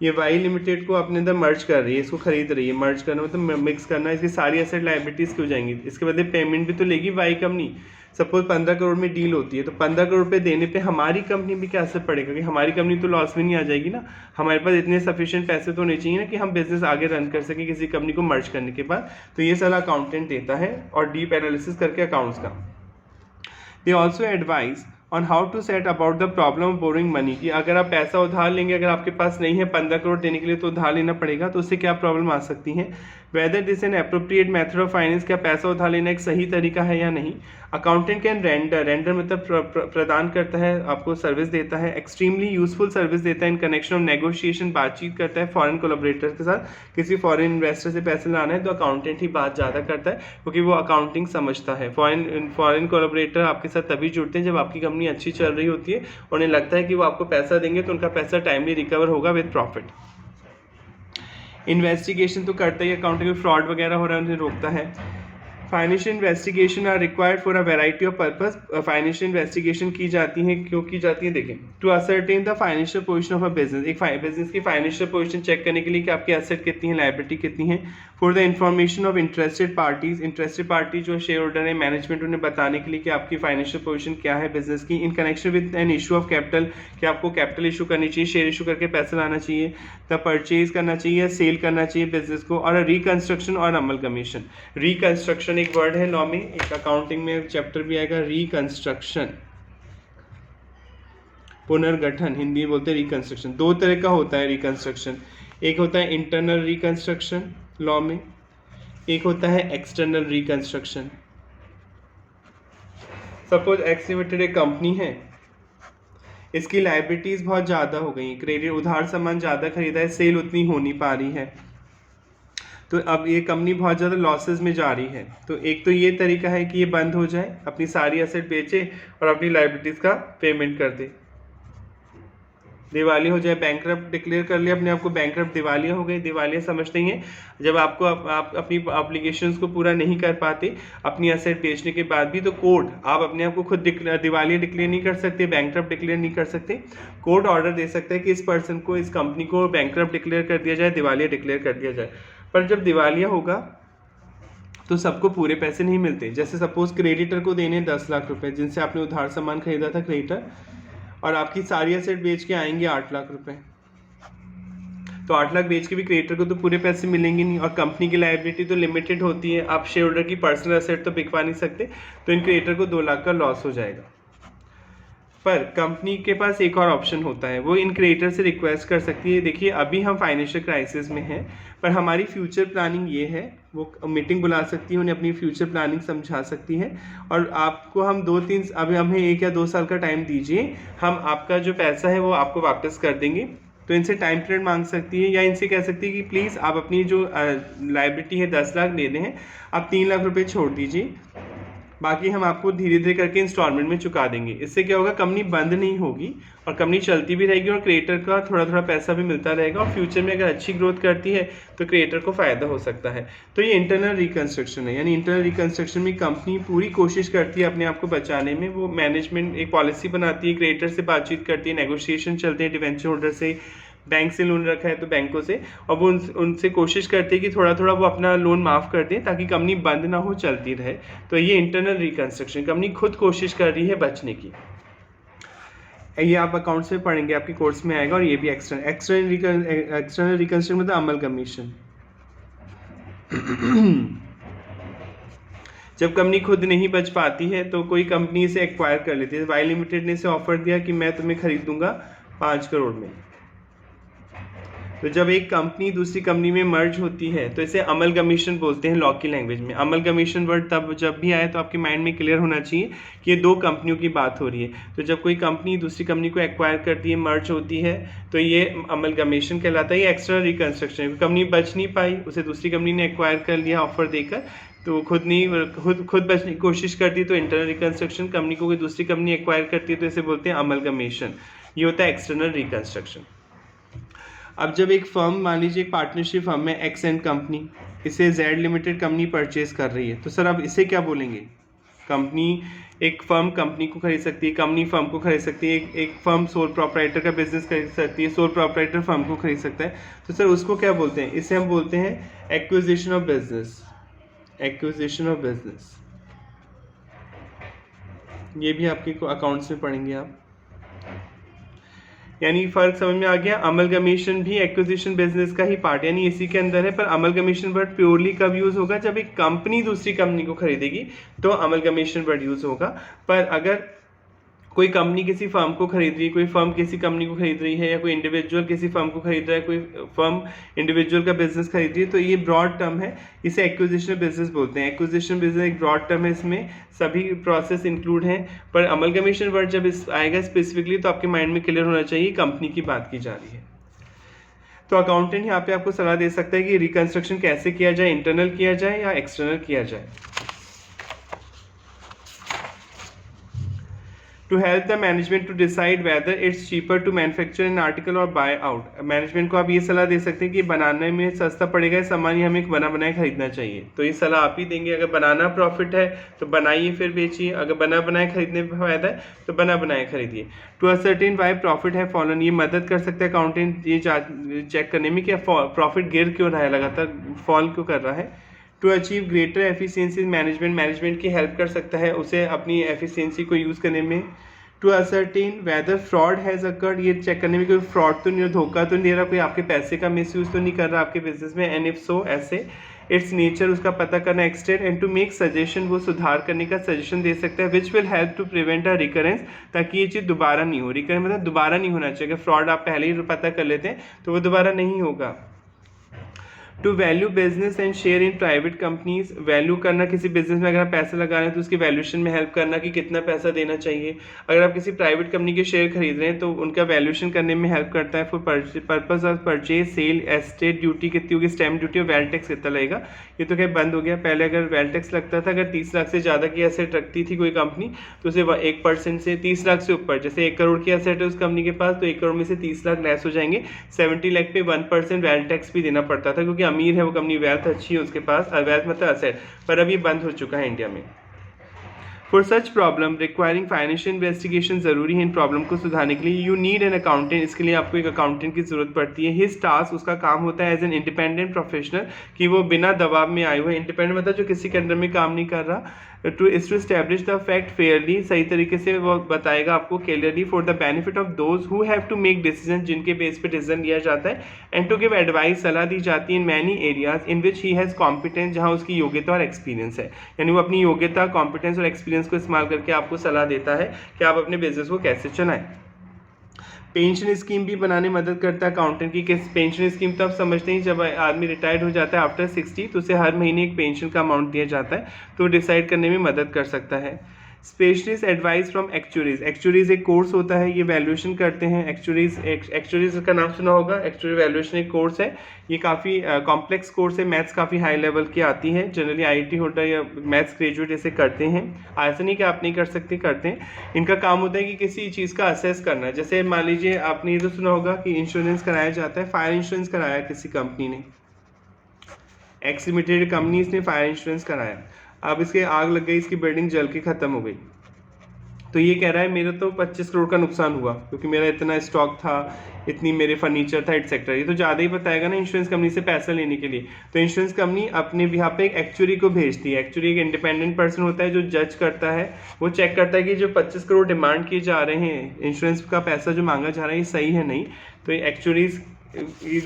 [SPEAKER 1] ये वाई लिमिटेड को अपने अंदर मर्ज कर रही है, इसको खरीद रही है, मर्ज करना मतलब मिक्स करना, इसकी सारी एसेट लायबिलिटीज़ क्यों जाएंगी, इसके बदले पेमेंट भी तो लेगी वाई कंपनी। सपोज 15 करोड़ में डील होती है, तो 15 करोड़ रुपये देने पे हमारी कंपनी भी क्या असर पड़ेगा कि हमारी कंपनी तो लॉस में नहीं आ जाएगी ना। हमारे पास इतने सफिशिएंट पैसे तो होने चाहिए ना कि हम बिजनेस आगे रन कर सकें किसी कंपनी को मर्ज करने के बाद। तो ये सारा अकाउंटेंट देता है और डीप एनालिसिस करके अकाउंट्स का। They also advise on how to set about the problem of borrowing money, कि अगर आप पैसा उधार लेंगे, अगर आपके पास नहीं है 15 करोड़ देने के लिए तो उधार लेना पड़ेगा, तो उससे क्या प्रॉब्लम आ सकती है। Whether this N appropriate method of finance, क्या पैसा उधार लेना एक सही तरीका है या नहीं। अकाउंटेंट कैन रेंडर मतलब प्रदान करता है, आपको सर्विस देता है। एक्सट्रीमली यूजफुल सर्विस देता है इन कनेक्शन ऑफ नेगोशिएशन, बातचीत करता है फॉरेन कोलैबोरेटर के साथ। किसी फॉरेन इन्वेस्टर से पैसे लाना है तो अकाउंटेंट ही बात ज़्यादा करता है, क्योंकि वो अकाउंटिंग समझता है। फॉरेन कोलैबोरेटर आपके साथ तभी जुड़ते हैं जब आपकी कंपनी अच्छी चल रही होती है, उन्हें लगता है कि वो आपको पैसा देंगे तो उनका पैसा टाइमली रिकवर होगा विद प्रॉफिट। इन्वेस्टिगेशन तो करता ही, अकाउंटिंग में फ्रॉड वगैरह हो रहा है उन्हें रोकता है। Financial investigation are required for a variety of purpose, financial investigation की जाती है, क्यों की जाती है देखें। To ascertain the financial position of a business, एक बिजनेस की फाइनेंशियल पोजीशन चेक करने के लिए कि आपकी एसेट कितनी है, लायबिलिटी कितनी है। For the information of interested party जो शेयर होल्डर है, मैनेजमेंट, उन्हें बताने के लिए कि आपकी फाइनेंशियल पोजीशन क्या है बिजनेस की। In connection with an issue of capital, कि आपको कैपिटल इशू करनी चाहिए, शेयर इशू करके पैसा लाना चाहिए, द परचेज करना चाहिए, सेल करना चाहिए बिजनेस को, और रिकंस्ट्रक्शन और अमलगमेशन। रिकंस्ट्रक्शन एक वर्ड है लॉ में, एक अकाउंटिंग में चैप्टर भी आएगा, रिकंस्ट्रक्शन, पुनर्गठन, हिंदी में बोलते हैं रिकंस्ट्रक्शन। दो तरह का होता है रिकंस्ट्रक्शन, एक होता है इंटरनल रिकंस्ट्रक्शन लॉ में, एक होता है external reconstruction. Suppose x limited एक कंपनी है, इसकी लायबिलिटीज बहुत ज़्यादा हो गई, क्रेडिट उधार सामान ज़्यादा खरीदा है, सेल उतनी हो नहीं पा रही है, तो अब ये कंपनी बहुत ज़्यादा लॉसेस में जा रही है। तो एक तो ये तरीका है कि ये बंद हो जाए, अपनी सारी एसेट बेचे और अपनी लायबिलिटीज़ का पेमेंट कर दे, दिवाली हो जाए, बैंकरप्ट डिक्लेयर कर लिया अपने आप को, बैंकरप्ट दिवालिया हो गई। दिवालिया समझते ही हैं जब आपको आप अपनी ऑब्लिगेशंस को पूरा नहीं कर पाते अपनी एसेट बेचने के बाद भी, तो कोर्ट, आप अपने आप को खुद दिवालिया डिक्लेयर नहीं कर सकते, बैंकरप्ट डिक्लेयर नहीं कर सकते। कोर्ट ऑर्डर दे सकता है कि इस पर्सन को, इस कंपनी को बैंकरप्ट डिक्लेयर कर दिया जाए, दिवालिया डिक्लेयर कर दिया जाए। पर जब दिवालिया होगा तो सबको पूरे पैसे नहीं मिलते। जैसे सपोज क्रेडिटर को देने 10 लाख रुपए, जिनसे आपने उधार सामान खरीदा था क्रेडिटर, और आपकी सारी एसेट बेच के आएंगे 8 लाख रुपए, तो 8 लाख बेच के भी क्रेडिटर को तो पूरे पैसे मिलेंगे नहीं, और कंपनी की लायबिलिटी तो लिमिटेड होती है, आप शेयर होल्डर की पर्सनल एसेट तो बिकवा नहीं सकते, तो इन क्रेडिटर को 2 लाख का लॉस हो जाएगा। पर कंपनी के पास एक और ऑप्शन होता है, वो इन क्रिएटर से रिक्वेस्ट कर सकती है, देखिए अभी हम फाइनेंशियल क्राइसिस में हैं, पर हमारी फ्यूचर प्लानिंग ये है, वो मीटिंग बुला सकती है, उन्हें अपनी फ्यूचर प्लानिंग समझा सकती है, और आपको हम 2-3 अभी हमें 1 या 2 साल का टाइम दीजिए, हम आपका जो पैसा है वो आपको वापस कर देंगे। तो इनसे टाइम पीरियड मांग सकती है, या इनसे कह सकती है कि प्लीज़ आप अपनी जो लायबिलिटी है 10 लाख लेने हैं, आप 3 लाख रुपये छोड़ दीजिए, बाकी हम आपको धीरे धीरे करके इंस्टॉलमेंट में चुका देंगे। इससे क्या होगा, कंपनी बंद नहीं होगी और कंपनी चलती भी रहेगी, और क्रिएटर का थोड़ा थोड़ा पैसा भी मिलता रहेगा, और फ्यूचर में अगर अच्छी ग्रोथ करती है तो क्रिएटर को फ़ायदा हो सकता है। तो ये इंटरनल रिकंस्ट्रक्शन है, यानी इंटरनल रिकंस्ट्रक्शन में कंपनी पूरी कोशिश करती है अपने आप को बचाने में। वो मैनेजमेंट एक पॉलिसी बनाती है, क्रिएटर से बातचीत करती है, नेगोशिएशन चलते हैं डिवेंचर होल्डर से, बैंक से लोन रखा है तो बैंकों से, और वो उनसे कोशिश करते हैं कि थोड़ा थोड़ा वो अपना लोन माफ़ कर दें ताकि कंपनी बंद ना हो, चलती रहे। तो ये इंटरनल रिकंस्ट्रक्शन, कंपनी खुद कोशिश कर रही है बचने की। ये आप अकाउंट्स में पढ़ेंगे, आपके कोर्स में आएगा। और ये भी एक्सटर्नल रिकंस्ट्रक्शन मतलब अमलगमीशन। जब कंपनी खुद नहीं बच पाती है तो कोई कंपनी इसे एक्वायर कर लेती है। वाई लिमिटेड ने इसे ऑफर दिया कि मैं तुम्हें खरीद दूंगा 5 करोड़ में। तो जब एक कंपनी दूसरी कंपनी में मर्ज होती है तो इसे अमलगमीशन बोलते हैं लॉ की लैंग्वेज में। अमलगमीशन वर्ड तब जब भी आए तो आपके माइंड में क्लियर होना चाहिए कि ये दो कंपनियों की बात हो रही है। तो जब कोई कंपनी दूसरी कंपनी को एक्वायर करती है, मर्ज होती है, तो ये अमलगमीशन कहलाता है। ये एक्सटर्नल रिकंस्ट्रक्शन, कंपनी बच नहीं पाई, उसे दूसरी कंपनी ने एक्वायर कर लिया ऑफर देकर, तो खुद बचने की कोशिश करती है तो इंटरनल रिकंस्ट्रक्शन। कंपनी को कोई दूसरी कंपनी एक्वायर करती है तो इसे बोलते हैं अमलगमेशन। ये होता है एक्सटर्नल रिकंस्ट्रक्शन। अब जब एक फर्म, मान लीजिए एक पार्टनरशिप फर्म है एक्स एंड कंपनी, इसे जेड लिमिटेड कंपनी परचेज कर रही है, तो सर अब इसे क्या बोलेंगे? कंपनी, एक फर्म कंपनी को खरीद सकती है, कंपनी फर्म को खरीद सकती है, एक फर्म सोल प्रोप्राइटर का बिजनेस खरीद सकती है, सोल प्रोप्राइटर फर्म को खरीद सकता है, तो सर उसको क्या बोलते हैं? इसे हम बोलते हैं acquisition of business. Acquisition of business, ये भी आपके अकाउंट्स में पढ़ेंगे आप। यानी फर्क समझ में आ गया। अमलगमीशन भी एक्विजिशन बिजनेस का ही पार्ट, यानी इसी के अंदर है। पर अमलगमीशन वर्ड प्योरली कब यूज होगा? जब एक कंपनी दूसरी कंपनी को खरीदेगी तो अमलगमीशन वर्ड यूज होगा। पर अगर कोई कंपनी किसी फर्म को खरीद रही है, कोई फर्म किसी कंपनी को खरीद रही है, या कोई इंडिविजुअल किसी फर्म को खरीद रहा है, कोई फर्म इंडिविजुअल का बिजनेस खरीद रही है, तो ये ब्रॉड टर्म है, इसे एक्विजिशन बिजनेस बोलते हैं। एक्विजिशन बिजनेस एक ब्रॉड टर्म है, इसमें सभी प्रोसेस इंक्लूड हैं। पर अमलगमीशन वर्ड जब आएगा स्पेसिफिकली तो आपके माइंड में क्लियर होना चाहिए कंपनी की बात की जा रही है। तो अकाउंटेंट यहाँ पे आपको सलाह दे सकता है कि रिकंस्ट्रक्शन कैसे किया जाए, इंटरनल किया जाए या एक्सटर्नल किया जाए। To help the management to decide whether it's cheaper to manufacture an article or buy out। Management को आप ये सलाह दे सकते हैं कि बनाने में सस्ता पड़ेगा सामान, या हमें बना बनाए खरीदना चाहिए। तो ये सलाह आप ही देंगे। अगर बनाना प्रॉफिट है तो बनाइए फिर बेचिए, अगर बना बनाए खरीदने में फायदा है तो बना बनाए खरीदिए। टू असर्टेन वाई प्रॉफिट है फॉलन, ये मदद कर सकता है अकाउंटेंट ये चेक करने में कि प्रॉफिट गिर क्यों रहा है, लगातार फॉल क्यों कर रहा है। To achieve greater efficiency management की हेल्प कर सकता है उसे अपनी एफिशिएंसी को यूज़ करने में। To ascertain whether fraud has occurred, ये चेक करने में कोई फ्रॉड तो नहीं हो, धोखा तो नहीं दे रहा, कोई आपके पैसे का मिसयूज तो नहीं कर रहा आपके बिजनेस में। एंड इफ सो, ऐसे इट्स नेचर, उसका पता करना। Extend and to make suggestion, वो सुधार करने का सजेशन दे सकता है। Which will help to prevent a recurrence, ताकि ये चीज़ दोबारा नहीं हो। रिकरेंस मतलब दोबारा नहीं होना चाहिए। अगर फ्रॉड आप पहले ही पता कर लेते हैं तो वो दोबारा नहीं होगा। To value business and share in private companies, value करना किसी बिजनेस में, अगर आप पैसा लगा रहे हैं तो उसकी वैल्यूएशन में हेल्प करना कि कितना पैसा देना चाहिए। अगर आप किसी प्राइवेट कंपनी के शेयर खरीद रहे हैं तो उनका वैल्यूएशन करने में हेल्प करता है। For purpose of purchase, sale, estate duty कितनी होगी, स्टैम्प ड्यूटी और वेल्थ टैक्स कितना लगेगा। ये तो क्या बंद हो गया। पहले अगर वेल्थ टैक्स लगता था, अगर 30 लाख से ज़्यादा की एसेट रखती थी कोई कंपनी तो उसे 1% से 30 लाख से ऊपर, जैसे 1 करोड़ की एसेट है उस कंपनी के पास तो 1 करोड़ में से 30 लाख लेस हो जाएंगे। 70 लाख पे 1% वेल्थ टैक्स भी देना पड़ता था, क्योंकि अमीर है वो कंपनी, वेल्थ अच्छी है उसके पास, वेल्थ मतलब असेट। पर अब ये बंद हो चुका है इंडिया में। For such problem requiring financial investigation, जरूरी है इन प्रॉब्लम को सुधारने के लिए। यू नीड एन अकाउंटेंट, इसके लिए आपको एक अकाउंटेंट की जरूरत पड़ती है। हिज टास्क, उसका काम होता है एज एन इंडिपेंडेंट प्रोफेशनल, कि वो बिना दबाव में आए हुए, इंडिपेंडेंट मतलब जो किसी के अंडर में काम नहीं कर रहा। To establish the fact fairly, सही तरीके से वो बताएगा आपको clearly, for the benefit of those who have to make decision, जिनके बेस पे डिसीजन लिया जाता है। एंड टू गिव एडवाइस, सलाह दी जाती है in many areas in which he has competence, जहाँ उसकी योग्यता और एक्सपीरियंस है। यानी वो अपनी योग्यता, कॉम्पिटेंस और एक्सपीरियंस को इस्तेमाल करके आपको सलाह देता है कि आप अपने बिजनेस को कैसे चलाएं। पेंशन स्कीम भी बनाने में मदद करता है अकाउंटेंट की। किस पेंशन स्कीम तो आप समझते हैं, जब आदमी रिटायर्ड हो जाता है आफ्टर 60 तो उसे हर महीने एक पेंशन का अमाउंट दिया जाता है, तो डिसाइड करने में मदद कर सकता है। Specialist advice from actuaries, actuaries एक कोर्स होता है, ये वैल्यूएशन करते हैं। एक्चुअरीज का नाम सुना होगा। एक्चुअरी वैल्यूएशन एक कोर्स है, ये काफ़ी कॉम्प्लेक्स कोर्स है, मैथ्स काफ़ी हाई लेवल की आती है। जनरली आईआईटी होल्डर या मैथ्स ग्रेजुएट इसे करते हैं। ऐसा नहीं कि आप नहीं कर सकते, करते हैं। इनका काम होता है कि किसी चीज़ का असेस करना। जैसे मान लीजिए आपने ये तो सुना होगा कि इंश्योरेंस कराया जाता है, फायर इंश्योरेंस कराया किसी कंपनी ने, एक्स लिमिटेड कंपनी, इसने फायर इंश्योरेंस कराया। अब इसके आग लग गई, इसकी बिल्डिंग जल के ख़त्म हो गई, तो ये कह रहा है मेरा तो 25 करोड़ का नुकसान हुआ क्योंकि मेरा इतना स्टॉक था, इतनी मेरे फर्नीचर था एटसेट्रा। ये तो ज़्यादा ही बताएगा ना इंश्योरेंस कंपनी से पैसा लेने के लिए। तो इंश्योरेंस कंपनी अपने यहाँ पे एक एक्चुअरी को भेजती है। एक्चुअरी एक इंडिपेंडेंट पर्सन होता है जो जज करता है, वो चेक करता है कि जो 25 करोड़ डिमांड किए जा रहे हैं, इंश्योरेंस का पैसा जो मांगा जा रहा है ये सही है नहीं। तो ये एक्चुअरीज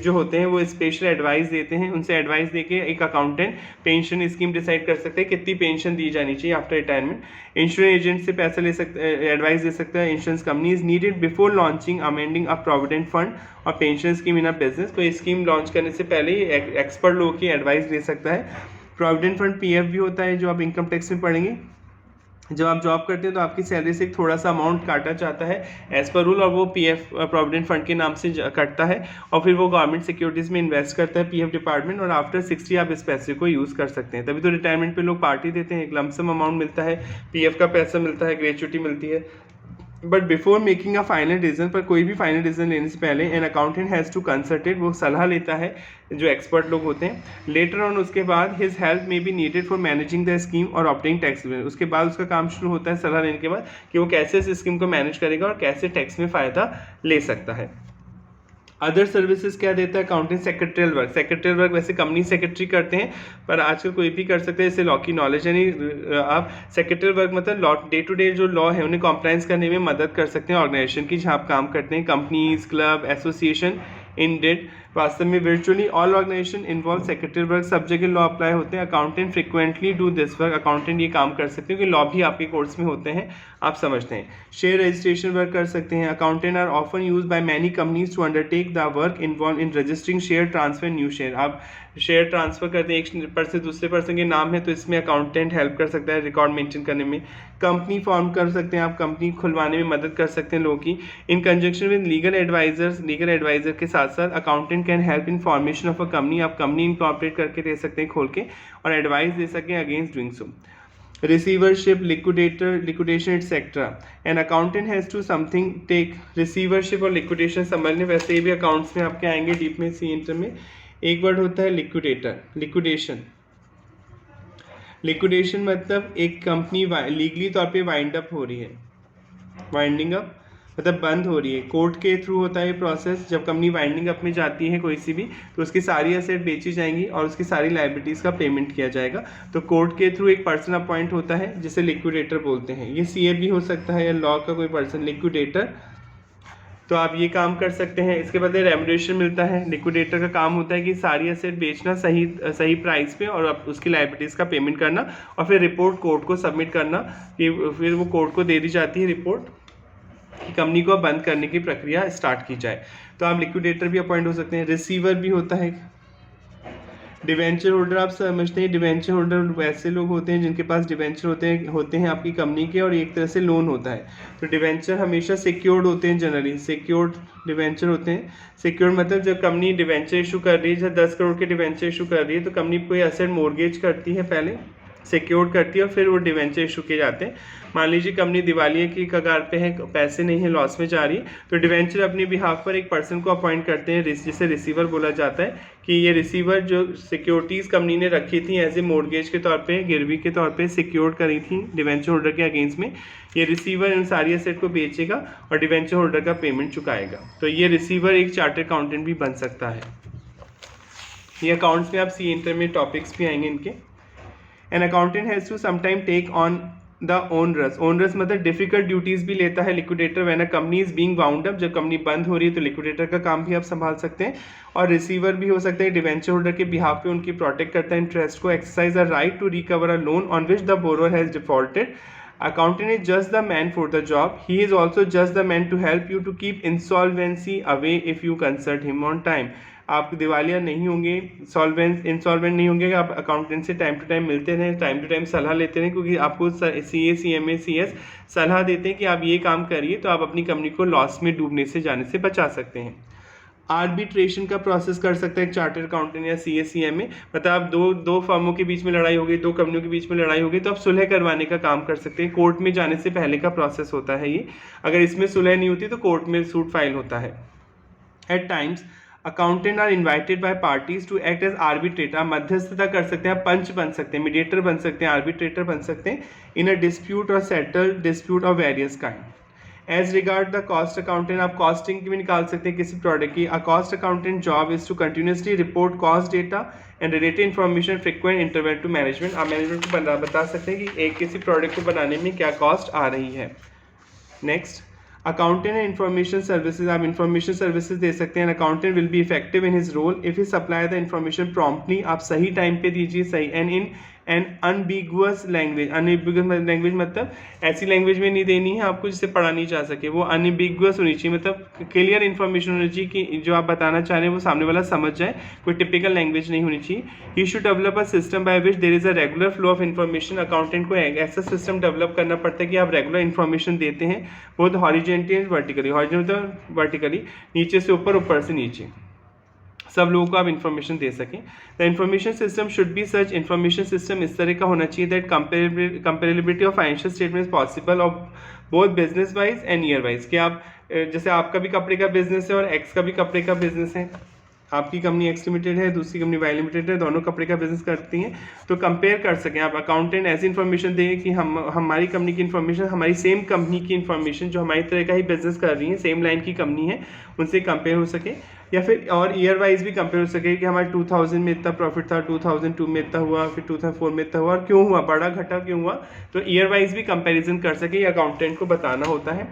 [SPEAKER 1] जो होते हैं वो स्पेशल एडवाइस देते हैं। उनसे एडवाइस देके एक अकाउंटेंट पेंशन स्कीम डिसाइड कर सकते हैं कितनी पेंशन दी जानी चाहिए आफ्टर रिटायरमेंट। इंश्योरेंस एजेंट से पैसा ले सकते, एडवाइस दे सकता है। Insurance company is needed before launching amending a provident fund or pension scheme in a business. कोई स्कीम लॉन्च करने से पहले एक्सपर्ट लोगों की एडवाइस ले सकता है। प्रोविडेंट फंड पीएफ भी होता है जो आप इनकम टैक्स में पढ़ेंगे। जब आप जॉब करते हैं तो आपकी सैलरी से थोड़ा सा अमाउंट काटा जाता है एज पर रूल, और वो पीएफ प्रोविडेंट फंड के नाम से कटता है और फिर वो गवर्नमेंट सिक्योरिटीज़ में इन्वेस्ट करता है पीएफ डिपार्टमेंट, और आफ्टर 60 आप इस पैसे को यूज़ कर सकते हैं। तभी तो रिटायरमेंट पे लोग पार्टी देते हैं, एक लमसम अमाउंट मिलता है, पीएफ का पैसा मिलता है, ग्रेचुइटी मिलती है। But before making a final decision, पर कोई भी फाइनल डिसीजन लेने से पहले an accountant has to consulted, वो सलाह लेता है जो एक्सपर्ट लोग होते हैं। लेटर ऑन उसके बाद his help may be needed for managing the scheme और ऑब्टेनिंग टैक्स। उसके बाद उसका काम शुरू होता है सलाह लेने के बाद कि वो कैसे इस स्कीम को मैनेज करेगा और कैसे टैक्स में फ़ायदा ले सकता है। अदर सर्विसेज क्या देता है accounting? Secretarial work. Secretarial work वैसे कंपनी सेक्रेटरी करते हैं, पर आजकल कोई भी कर सकते हैं, इससे लॉ की नॉलेज है नहीं। आप सेक्रेटरियल वर्क मतलब लॉ, डे टू डे जो लॉ है उन्हें कॉम्प्लाइंस करने में मदद कर सकते हैं ऑर्गेनाइजेशन की जहाँ आप काम करते हैं, कंपनीज, क्लब, एसोसिएशन, इंडेड। वास्तव में virtually all organisation involve secretarial work, सब जगह लॉ अप्लाई होते हैं। Accountant frequently do this work, accountant ये काम कर सकते हैं क्योंकि लॉ भी आपके कोर्स में होते हैं, आप समझते हैं। शेयर रजिस्ट्रेशन वर्क कर सकते हैं। Accountant are often use by many companies to undertake the work involve in registering share transfer new share. आप शेयर ट्रांसफर करते हैं एक पर्सन से दूसरे पर्सन के नाम है, तो इसमें अकाउंटेंट हेल्प कर सकता है रिकॉर्ड मेंटेन करने में। कंपनी फॉर्म कर सकते हैं आप, कंपनी खुलवाने में मदद कर सकते हैं लोगों की। In conjunction with legal advisers, legal adviser के साथ साथ accountant can help in formation of a company. आप कंपनी इनकॉर्पोरेट करके दे सकते हैं खोल के, और एडवाइस दे सकें against doing so. receivership, liquidation etc. An accountant has to something take receivership और liquidation समझने, वैसे ये भी अकाउंट्स में आपके आएंगे डीप में, सी इंटर में। एक वर्ड होता है लिक्विडेटर, लिक्विडेशन मतलब एक कंपनी लीगली तौर पे वाइंड अप हो रही है, वाइंडिंग अप मतलब बंद हो रही है। कोर्ट के थ्रू होता है ये प्रोसेस। जब कंपनी वाइंडिंग अप में जाती है कोई सी भी, तो उसकी सारी एसेट बेची जाएंगी और उसकी सारी लाइबिलिटीज़ का पेमेंट किया जाएगा। तो कोर्ट के थ्रू एक पर्सन अपॉइंट होता है जिसे लिक्विडेटर बोलते हैं। ये सीए भी हो सकता है या लॉ का कोई पर्सन, लिक्विडेटर। तो आप ये काम कर सकते हैं। इसके बदले रेम्युनरेशन मिलता है। लिक्विडेटर का काम होता है कि सारी एसेट बेचना सही प्राइस पे और उसकी लाइबिलिटीज़ का पेमेंट करना, और फिर रिपोर्ट कोर्ट को सबमिट करना, कि फिर वो कोर्ट को दे दी जाती है रिपोर्ट कि कंपनी को बंद करने की प्रक्रिया स्टार्ट की जाए। तो आप लिक्विडेटर भी अपॉइंट हो सकते हैं। रिसीवर भी होता है। डिवेंचर होल्डर आप समझते हैं, डिवेंचर होल्डर वैसे लोग होते हैं जिनके पास डिवेंचर होते हैं आपकी कंपनी के, और एक तरह से लोन होता है। तो डिवेंचर हमेशा सिक्योर्ड होते हैं, जनरली सिक्योर्ड डिवेंचर होते हैं। सिक्योर्ड मतलब जब कंपनी डिवेंचर इशू कर रही है, जब 10 करोड़ के डिवेंचर इशू कर रही है, तो कंपनी कोई एसेट मोर्गेज करती है, पहले सिक्योर्ड करती है और फिर वो डिवेंचर इशू किए जाते हैं। मान लीजिए कंपनी दिवालिया की कगार पे है, पैसे नहीं है, लॉस में जा रही है, तो डिवेंचर अपने बिहाफ पर एक पर्सन को अपॉइंट करते हैं जिसे रिसीवर बोला जाता है, कि ये रिसीवर जो सिक्योरिटीज़ कंपनी ने रखी थी एज ए मोर्गेज के तौर पे, गिरवी के तौर पे सिक्योर्ड करी थी डिवेंचर होल्डर के अगेंस्ट में, ये रिसीवर इन सारी एसेट को बेचेगा और डिवेंचर होल्डर का पेमेंट चुकाएगा। तो ये रिसीवर एक चार्टर्ड अकाउंटेंट भी बन सकता है। ये अकाउंट्स में आप सी इंटर में टॉपिक्स भी आएंगे इनके। An accountant has to sometime take on the onerous मतलब डिफिकल्ट ड्यूटीज़ भी लेता है liquidator when a company is being wound up. जब कंपनी बंद हो रही है तो लिक्विडेटर का काम भी आप संभाल सकते हैं। और रिसीवर भी हो सकते हैं, डिवेंचर होल्डर के बिहाफ पे उनकी प्रोटेक्ट करता है इंटरेस्ट को। Exercise a right to recover a loan on which the borrower has defaulted. Accountant is just the man for the job. He is also just the man to help you to keep insolvency away if you consult him on time. आप दिवालिया नहीं होंगे, इंसॉल्वेंट नहीं होंगे, आप अकाउंटेंट से टाइम टू टाइम मिलते रहें, टाइम टू टाइम सलाह लेते रहें, क्योंकि आपको CA, CMA, CS सलाह देते हैं कि आप ये काम करिए तो आप अपनी कंपनी को लॉस में डूबने से जाने से बचा सकते हैं। आर्बिट्रेशन का प्रोसेस कर सकता है एक चार्टर्ड अकाउंटेंट या CA, CMA। मतलब आप दो फर्मों के बीच में लड़ाई हो गई, दो कंपनियों के बीच में लड़ाई हो गई, तो आप सुलह करवाने का काम कर सकते हैं। कोर्ट में जाने से पहले का प्रोसेस होता है ये। अगर इसमें सुलह नहीं होती तो कोर्ट में सूट फाइल होता है। At times accountant are invited by parties to act as arbitrator, आप मध्यस्थता कर सकते हैं, आप पंच बन सकते हैं, मीडिएटर बन सकते हैं, आर्बिट्रेटर बन सकते हैं इन अ डिस्प्यूट और settle dispute of various kind. As regard the cost accountant, आप कॉस्टिंग की भी निकाल सकते हैं किसी प्रोडक्ट की। A cost accountant job is to continuously report cost data and related information frequent interval to management, आप मैनेजमेंट को बता सकते हैं कि एक किसी प्रोडक्ट को बनाने में क्या कॉस्ट आ रही है। Next, accountant and information services, आप इन्फॉर्मेशन सर्विसेज दे सकते हैं। Accountant will be effective in his role if he supply the information promptly, आप सही टाइम पे दीजिए, सही and in and unambiguous language. Unambiguous language मतलब ऐसी लैंग्वेज में नहीं देनी है आपको जिससे पढ़ा नहीं जा सके, वो अनबिगुअस होनी चाहिए, मतलब क्लियर इन्फॉर्मेशन होनी चाहिए कि जो आप बताना चाह रहे हैं वो सामने वाला समझ जाए, कोई टिपिकल लैंग्वेज नहीं होनी चाहिए। He should develop a system by which there is a regular flow of information, accountant को ऐसा सिस्टम डेवलप करना पड़ता है कि आप रेगुलर इन्फॉर्मेशन देते हैं, both horizontally and vertically, horizontal vertically, नीचे से ऊपर, ऊपर से नीचे, सब लोगों को आप इन्फॉर्मेशन दे सकें। The information system should be such, information system इस तरह का होना चाहिए that comparability of financial statement possible of both business wise and year wise, कि आप जैसे आपका भी कपड़े का बिजनेस है और एक्स का भी कपड़े का बिजनेस है, आपकी कंपनी एक्स लिमिटेड है, दूसरी कंपनी वाई लिमिटेड है, दोनों कपड़े का बिजनेस करती हैं, तो कंपेयर कर सकें आप। अकाउंटेंट ऐसी इन्फॉर्मेशन दें कि हमारी कंपनी की इन्फॉर्मेशन हमारी सेम कंपनी की इन्फॉर्मेशन जो हमारी तरह का ही बिजनेस कर रही है, सेम लाइन की कंपनी है, उनसे कंपेयर हो सके, या फिर और ईयर वाइज भी कंपेयर हो सके कि हमारे 2000 में इतना प्रॉफिट था, 2002 में इतना हुआ, फिर 2004 में इतना हुआ, और क्यों हुआ, बड़ा घटा क्यों हुआ, तो ईयर वाइज भी कंपैरिजन कर सके, ये अकाउंटेंट को बताना होता है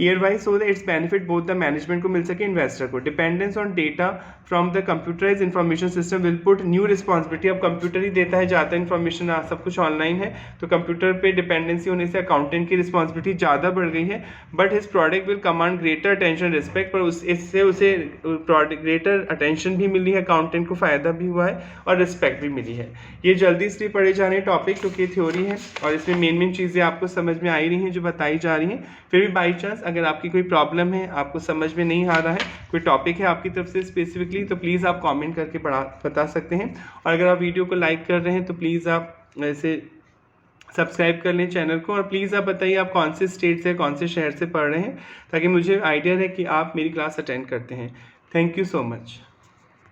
[SPEAKER 1] year wise, so that its benefit both the management को मिल सके, इन्वेस्टर को। Dependence on data from the computerise information system will put new responsibility, अब कंप्यूटर ही देता है ज़्यादा इन्फॉर्मेशन, सब कुछ ऑनलाइन है, तो कंप्यूटर पे डिपेंडेंसी होने से अकाउंटेंट की रिस्पॉन्सिबिलिटी ज़्यादा बढ़ गई है, but his product will command greater attention respect, पर इससे उसे ग्रेटर अटेंशन भी मिली है, अकाउंटेंट को फ़ायदा भी हुआ है और रिस्पेक्ट भी मिली है। ये जल्दी इसलिए पढ़े जा रहे हैं टॉपिक क्योंकि थ्योरी है और इसमें मेन चीज़ें आपको समझ में आ रही हैं जो बताई जा रही हैं। फिर भी बाई चांस अगर आपकी कोई प्रॉब्लम है, आपको समझ में नहीं आ रहा है, कोई टॉपिक है आपकी तरफ से स्पेसिफिकली, तो प्लीज़ आप कमेंट करके बता सकते हैं। और अगर आप वीडियो को लाइक कर रहे हैं तो प्लीज़ आप ऐसे सब्सक्राइब कर लें चैनल को, और प्लीज़ आप बताइए आप कौन से स्टेट से, कौन से शहर से पढ़ रहे हैं, ताकि मुझे आइडिया रहे कि आप मेरी क्लास अटेंड करते हैं। Thank you so much.